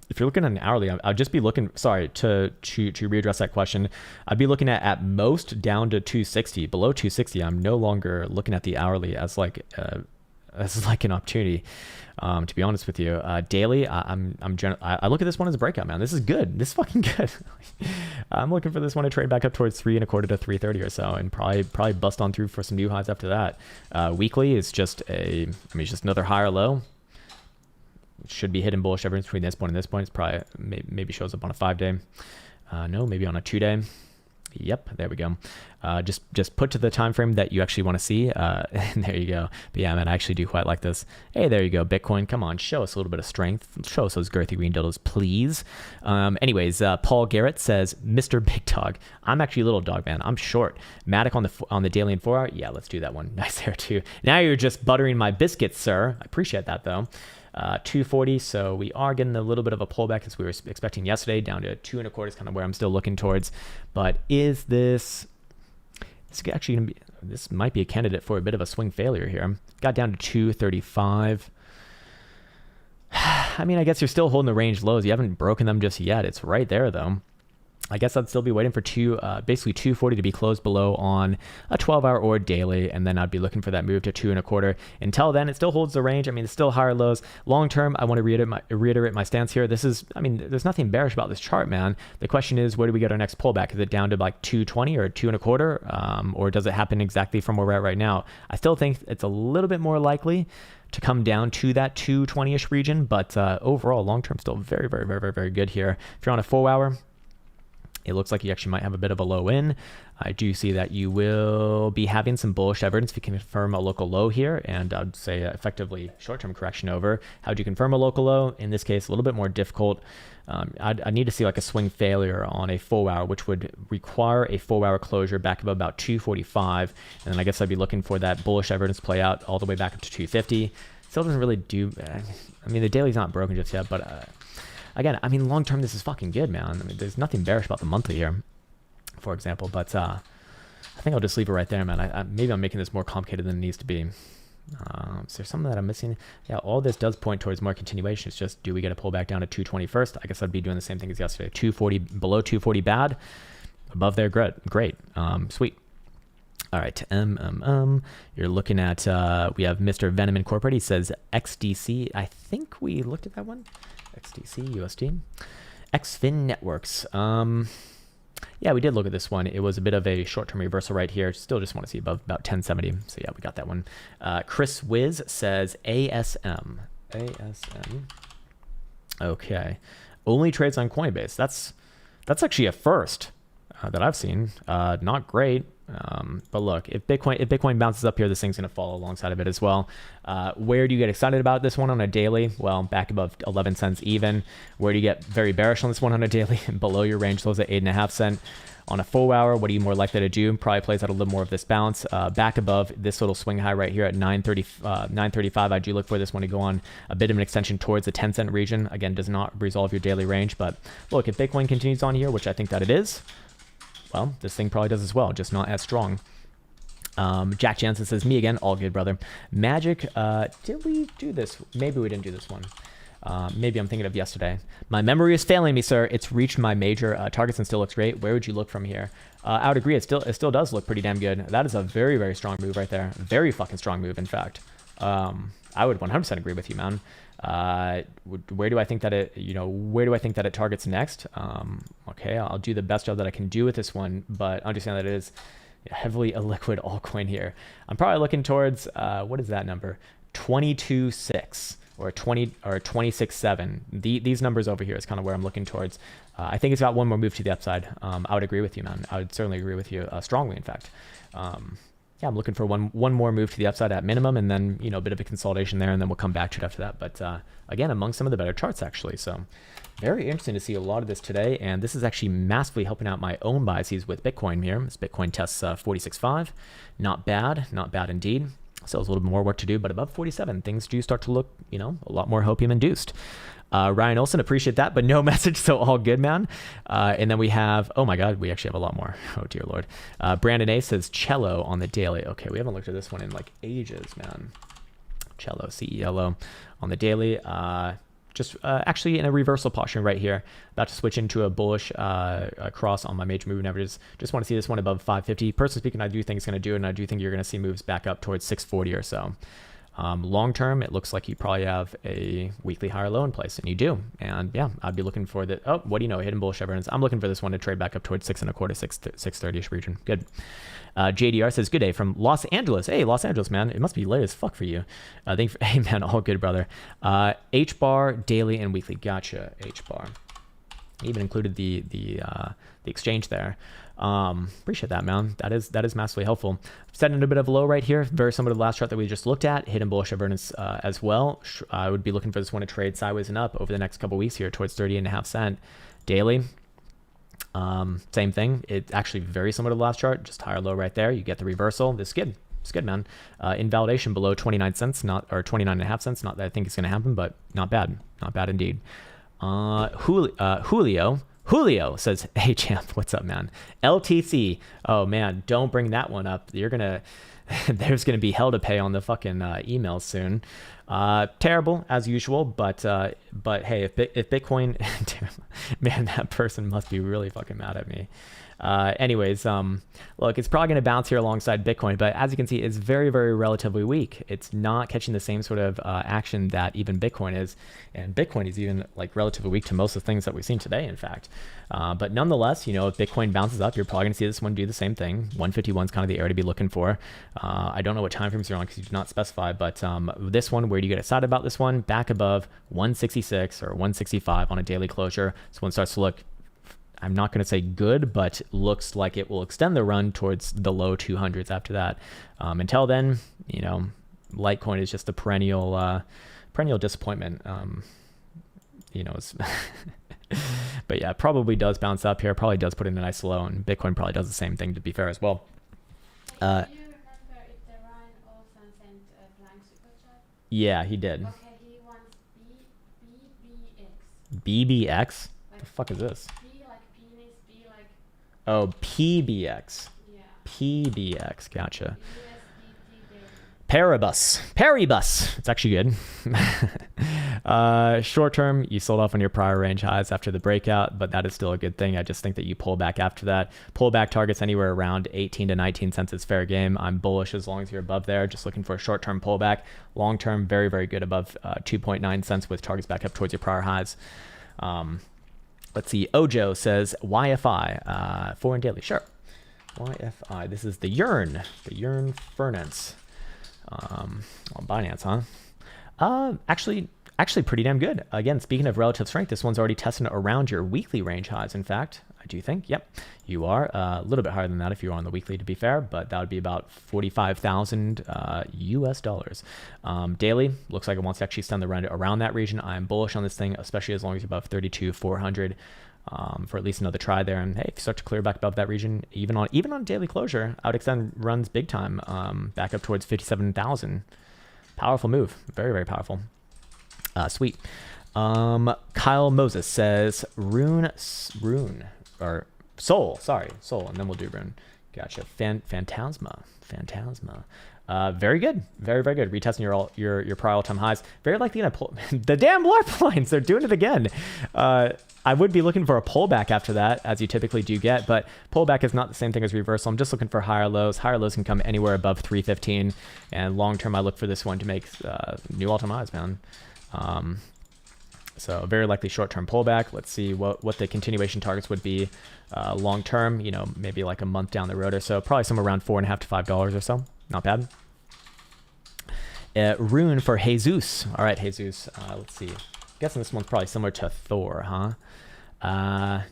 If you're looking at an hourly, I'd just be looking, sorry, to readdress that question. I'd be looking at most down to 260. Below 260, I'm no longer looking at the hourly as like an opportunity. To be honest with you, daily, I look at this one as a breakout, man. This is good. This is fucking good. I'm looking for this one to trade back up towards 3.25 to 330 or so, and probably bust on through for some new highs after that. Weekly is just it's just another higher low. It should be hidden bullish evidence between this point and this point. It's probably maybe shows up on a 5-day. No, maybe on a 2-day. Yep, there we go. Just put to the time frame that you actually want to see. And there you go. But yeah, man, I actually do quite like this. Hey, there you go. Bitcoin, come on, show us a little bit of strength. Show us those girthy green dildos, please. Anyways, Paul Garrett says, Mr. Big Dog. I'm actually a little dog, man. I'm short. Matic on the daily and 4 hour. Yeah, let's do that one. Nice there too. Now you're just buttering my biscuits, sir. I appreciate that though. 240, so we are getting a little bit of a pullback as we were expecting yesterday, down to 2.25 is kind of where I'm still looking towards. But is this actually going to be, this might be a candidate for a bit of a swing failure here. Got down to 235. I mean, I guess you're still holding the range lows. You haven't broken them just yet. It's right there though. I guess I'd still be waiting for basically 240 to be closed below on a 12-hour or daily, and then I'd be looking for that move to 2.25. Until then, it still holds the range. I mean, it's still higher lows. Long term, I want to reiterate my stance here. This is, I mean, there's nothing bearish about this chart, man. The question is, where do we get our next pullback? Is it down to like 220 or 2.25, or does it happen exactly from where we're at right now? I still think it's a little bit more likely to come down to that 220-ish region, but overall, long term, still very, very, very, very, very good here. If you're on a 4-hour, it looks like you actually might have a bit of a low in. I do see that you will be having some bullish evidence if you can confirm a local low here, and I'd say effectively short-term correction over. How do you confirm a local low? In this case, a little bit more difficult. I need to see like a swing failure on a 4-hour, which would require a 4-hour closure back up about 245, and then I guess I'd be looking for that bullish evidence play out all the way back up to 250. Still doesn't really do, I mean, the daily's not broken just yet, but again, I mean, long term, this is fucking good, man. I mean, there's nothing bearish about the monthly here, for example. But I think I'll just leave it right there, man. Maybe I'm making this more complicated than it needs to be. Is there something that I'm missing? Yeah, all this does point towards more continuation. It's just, do we get a pullback down to 220 first? I guess I'd be doing the same thing as yesterday. 240, below 240 bad. Above there, great. Sweet. All right, you're looking at, we have Mr. Venom Incorporated. He says XDC. I think we looked at that one. XDC, USD. XFin Networks. Yeah, we did look at this one. It was a bit of a short-term reversal right here. Still just want to see above about 1070. So yeah, we got that one. Chris Wiz says ASM. Okay. Only trades on Coinbase. That's actually a first that I've seen. Not great. But look, if Bitcoin bounces up here, this thing's going to follow alongside of it as well. Where do you get excited about this one on a daily? Well, back above 11 cents even. Where do you get very bearish on this one on a daily? Below your range lows at 8.5 cents. On a 4-hour, what are you more likely to do? Probably plays out a little more of this bounce. Back above this little swing high right here at 935. I do look for this one to go on a bit of an extension towards the 10-cent region. Again, does not resolve your daily range. But look, if Bitcoin continues on here, which I think that it is, well, this thing probably does as well, just not as strong. Jack Jansen says, me again, all good, brother. Magic, did we do this? Maybe we didn't do this one. Maybe I'm thinking of yesterday. My memory is failing me, sir. It's reached my major targets and still looks great. Where would you look from here? I would agree. It still does look pretty damn good. That is a very, very strong move right there. Very fucking strong move, in fact. I would 100% agree with you, man. Where do I think that it targets next? Okay, I'll do the best job that I can do with this one, but understand that it is heavily illiquid altcoin here. I'm probably looking towards what is that number? 22.6 or 26.7. These numbers over here is kind of where I'm looking towards. I think it's got one more move to the upside. I would agree with you, man. I would certainly agree with you strongly, in fact. Yeah, I'm looking for one more move to the upside at minimum, and then, a bit of a consolidation there, and then we'll come back to it after that. But again, among some of the better charts, actually. So very interesting to see a lot of this today, and this is actually massively helping out my own biases with Bitcoin here. This Bitcoin tests 46.5. Not bad indeed. Still has a little bit more work to do, but above 47, things do start to look, a lot more Hopium induced. Ryan Olson, appreciate that, but no message, so all good, man. And then we have, oh my God, we actually have a lot more. Oh dear Lord. Brandon A says CELO on the daily. Okay, we haven't looked at this one in like ages, man. CELO, CELO on the daily. Just actually in a reversal posture right here. About to switch into a bullish cross on my major moving averages. Just want to see this one above 550. Personally speaking, I do think it's going to do it, and I do think you're going to see moves back up towards 640 or so. Long term, it looks like you probably have a weekly higher low in place, and you do. And yeah, I'd be looking for the, oh, what do you know, hidden bullish evidence. I'm looking for this one to trade back up towards 6.25, 630-ish region. Good. JDR says, good day from Los Angeles. Hey, Los Angeles, man. It must be late as fuck for you. Thank you for, hey, man, all good, brother. HBAR, daily and weekly. Gotcha, HBAR. Even included the exchange there. Appreciate that, man. That is massively helpful. Setting a bit of a low right here, very similar to the last chart that we just looked at. Hidden bullish divergence as well. I would be looking for this one to trade sideways and up over the next couple weeks here towards 30.5 cent daily. Same thing. It's actually very similar to the last chart, just higher low right there. You get the reversal. This is good. It's good, man. Invalidation below 29 cents, or 29.5 cents. Not that I think it's going to happen, but not bad. Not bad indeed. Julio says, hey champ, what's up, man? LTC. Oh man, don't bring that one up. You're gonna, there's gonna be hell to pay on the fucking emails soon. Terrible as usual, but hey, if Bitcoin, man, that person must be really fucking mad at me. Anyways, look, it's probably going to bounce here alongside Bitcoin, but as you can see, it's very, very relatively weak. It's not catching the same sort of action that even Bitcoin is, and Bitcoin is even like relatively weak to most of the things that we've seen today, in fact. But nonetheless, you know, if Bitcoin bounces up, you're probably going to see this one do the same thing. 151 is kind of the area to be looking for. I don't know what time frames you're on because you do not specify, but this one, where do you get excited about this one? Back above 166 or 165 on a daily closure. So one starts to look, I'm not going to say good, but looks like it will extend the run towards the low 200s after that. Until then, you know, Litecoin is just a perennial disappointment. You know, but yeah, probably does bounce up here. Probably does put in a nice low, and Bitcoin probably does the same thing, to be fair as well. Do you remember if the RUNE also sent a blank super chat? Yeah, he did. Okay, he wants BBX. BBX? Like, the fuck is this? B like penis, B like... Oh, PBX. Yeah. PBX, gotcha. USDT. Paribus. It's actually good. Short term, you sold off on your prior range highs after the breakout, but that is still a good thing. I just think that you pull back after that. Pull back targets anywhere around 18 to 19 cents is fair game. I'm bullish as long as you're above there. Just looking for a short term pullback. Long term, very, very good above 2.9 cents with targets back up towards your prior highs. Let's see. Ojo says YFI, foreign daily. Sure. YFI. This is the Yearn Furnance. On Binance, huh? Actually pretty damn good. Again, speaking of relative strength, this one's already testing around your weekly range highs. In fact, I do think, yep, you are a little bit higher than that if you are on the weekly, to be fair, but that would be about 45,000 US dollars. Daily looks like it wants to actually extend the run around that region. I'm bullish on this thing, especially as long as you're above 32,400. For at least another try there. And hey, if you start to clear back above that region, even on daily closure, I would extend runs big time, back up towards 57,000. Powerful move, very, very powerful. Sweet. Kyle Moses says RUNE or Soul, and then we'll do RUNE. Gotcha. Phantasma. Very good. Very, very good. Retesting your prior all-time highs. Very likely gonna pull the damn LARP lines. They're doing it again. I would be looking for a pullback after that, as you typically do get, but pullback is not the same thing as reversal. I'm just looking for higher lows. Higher lows can come anywhere above 315, and long term, I look for this one to make new all-time highs, man. So very likely short-term pullback. Let's see what the continuation targets would be long term. You know, maybe like a month down the road or so. Probably somewhere around $4.50 to $5 or so. Not bad. RUNE for Jesus. All right, Jesus. Let's see. Guessing this one's probably similar to Thor, huh?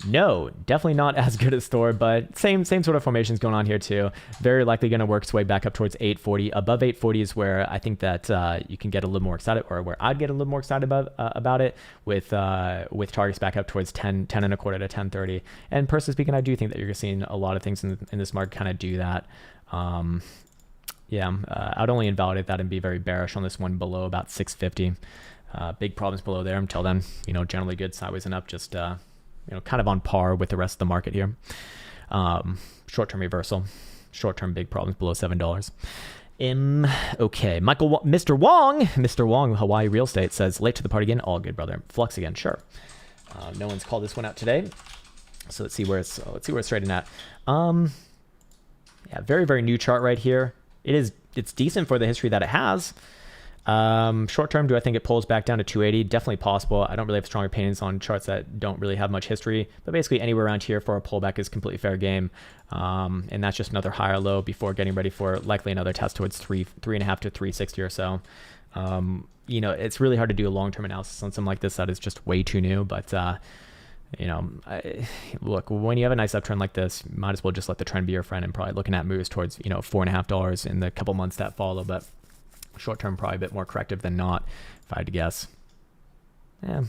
No, definitely not as good as Thor, but same sort of formations going on here too. Very likely going to work its way back up towards 840. Above 840 is where I think that you can get a little more excited, or where I'd get a little more excited about it with targets back up towards 10 and a quarter to 1030. And personally speaking, I do think that you're seeing a lot of things in this market kind of do that. Yeah, I'd only invalidate that and be very bearish on this one below about 650. Big problems below there. Until then, you know, generally good sideways and up, just you know, kind of on par with the rest of the market here. Short-term reversal, short-term big problems below $7. Okay, Mr. Wong, Hawaii Real Estate says, late to the party again. All good, brother. Flux again, sure. No one's called this one out today, so let's see where it's trading at. Yeah, very, very new chart right here. It's decent for the history that it has. Short term, do I think it pulls back down to 280? Definitely possible. I don't really have strong opinions on charts that don't really have much history, but basically anywhere around here for a pullback is completely fair game. And that's just another higher low before getting ready for likely another test towards 3.5 to 360 or so. You know, it's really hard to do a long-term analysis on something like this that is just way too new, but Look, when you have a nice uptrend like this, might as well just let the trend be your friend and probably looking at moves towards, $4.50 in the couple months that follow. But short term, probably a bit more corrective than not, if I had to guess. Yeah,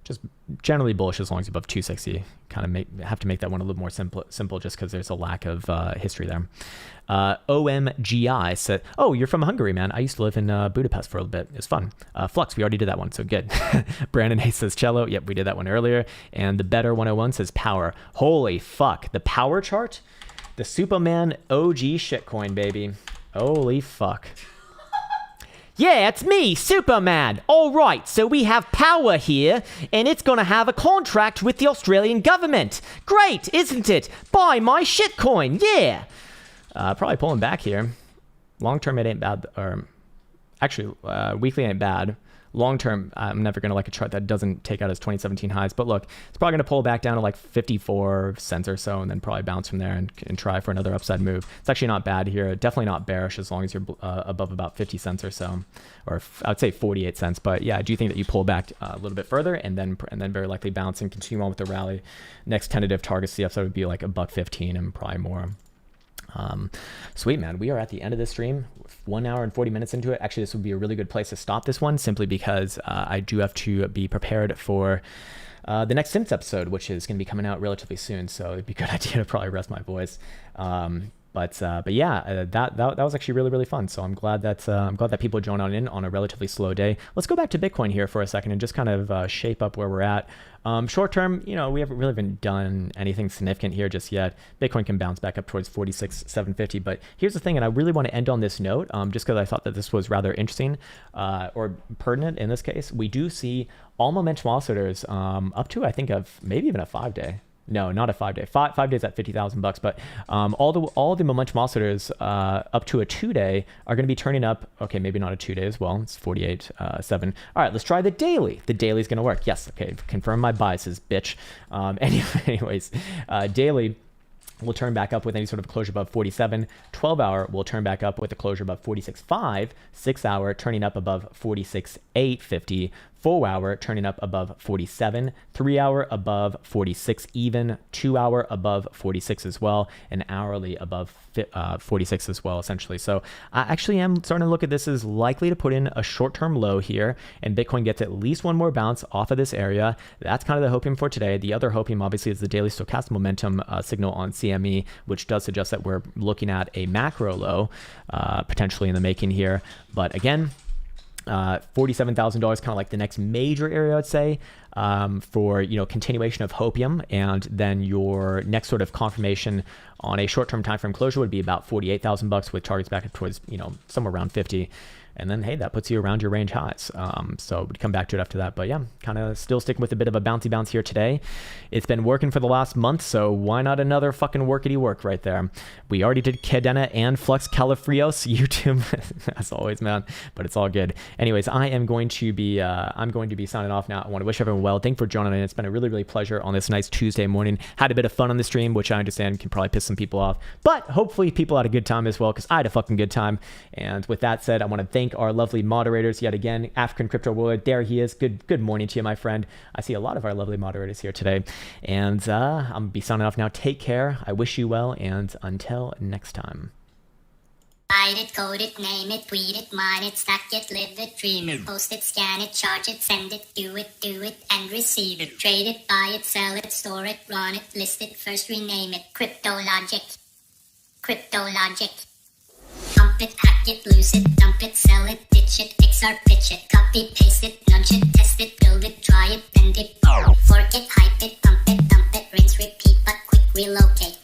just generally bullish as long as you're above 260. Kind of have to make that one a little more simple just because there's a lack of history there. OMGI said, oh, you're from Hungary, man. I used to live in Budapest for a little bit. It was fun. Flux, we already did that one, so good. Brandon Hayes says cello. Yep, we did that one earlier. And the Better 101 says power. Holy fuck. The power chart? The Superman OG shitcoin, baby. Holy fuck. Yeah, it's me, Superman. All right, so we have power here, and it's going to have a contract with the Australian government. Great, isn't it? Buy my shitcoin, yeah. Probably pulling back here. Long term, it ain't bad. Or actually, weekly ain't bad. Long term, I'm never going to like a chart that doesn't take out its 2017 highs. But look, it's probably going to pull back down to like 54 cents or so and then probably bounce from there and try for another upside move. It's actually not bad here. Definitely not bearish as long as you're above about 50 cents or so. Or I would say 48 cents. But yeah, I do think that you pull back a little bit further and then very likely bounce and continue on with the rally. Next tentative target to the upside would be like $1.15 and probably more. Sweet, man. We are at the end of this stream, 1 hour and 40 minutes into it. Actually, this would be a really good place to stop this one simply because I do have to be prepared for the next Sims episode, which is going to be coming out relatively soon. So it'd be a good idea to probably rest my voice. But yeah, that was actually really, really fun. So I'm glad that people joined in on a relatively slow day. Let's go back to Bitcoin here for a second and just kind of shape up where we're at. Short term, we haven't really done anything significant here just yet. Bitcoin can bounce back up towards 46,750. But here's the thing, and I really want to end on this note, just because I thought that this was rather interesting or pertinent in this case. We do see all momentum oscillators up to, I think, of maybe even a 5-day. No, not a 5-day. 5 days at $50,000. But all the momentum oscillators up to a 2-day are going to be turning up. Okay, maybe not a 2-day as well. It's 48.7. All right, let's try the daily. The daily is going to work. Yes. Okay. Confirm my biases, bitch. Anyways, daily will turn back up with any sort of closure above 47. 12-hour will turn back up with a closure above 46.5. 6-hour turning up above 46.850. 4-hour turning up above 47, 3-hour above 46 even, 2-hour above 46 as well, and hourly above 46 as well, essentially. So I actually am starting to look at this as likely to put in a short-term low here, and Bitcoin gets at least one more bounce off of this area. That's kind of the hopium for today. The other hopium, obviously, is the daily stochastic momentum signal on CME, which does suggest that we're looking at a macro low potentially in the making here. But again, $47,000 kind of like the next major area, I'd say, for continuation of hopium, and then your next sort of confirmation on a short-term time frame closure would be about $48,000 with targets back up towards somewhere around 50. And then, hey, that puts you around your range highs. So we'd come back to it after that. But yeah, kind of still sticking with a bit of a bouncy bounce here today. It's been working for the last month, so why not another fucking workity work right there? We already did Cadena and Flux Calafrios YouTube, as always, man. But it's all good. Anyways, I'm going to be signing off now. I want to wish everyone well. Thank you for joining in. It's been a really, really pleasure on this nice Tuesday morning. Had a bit of fun on the stream, which I understand can probably piss some people off. But hopefully people had a good time as well, because I had a fucking good time. And with that said, I want to thank our lovely moderators yet again. African Crypto Warlord, there he is. Good morning to you, my friend. I see a lot of our lovely moderators here today. And I'm going to be signing off now. Take care. I wish you well, and until next time. Write it, code it, name it, tweet it, mine it, stack it, live it, dream it, post it, scan it, charge it, send it, do it, and receive it. Trade it, buy it, sell it, store it, run it, list it, first rename it. Crypto logic. Pump it, hack it, lose it, dump it, sell it, ditch it, XR, pitch it, copy, paste it, nudge it, test it, build it, try it, bend it, fork it, hype it, pump it, dump it, rinse, repeat, but quick relocate.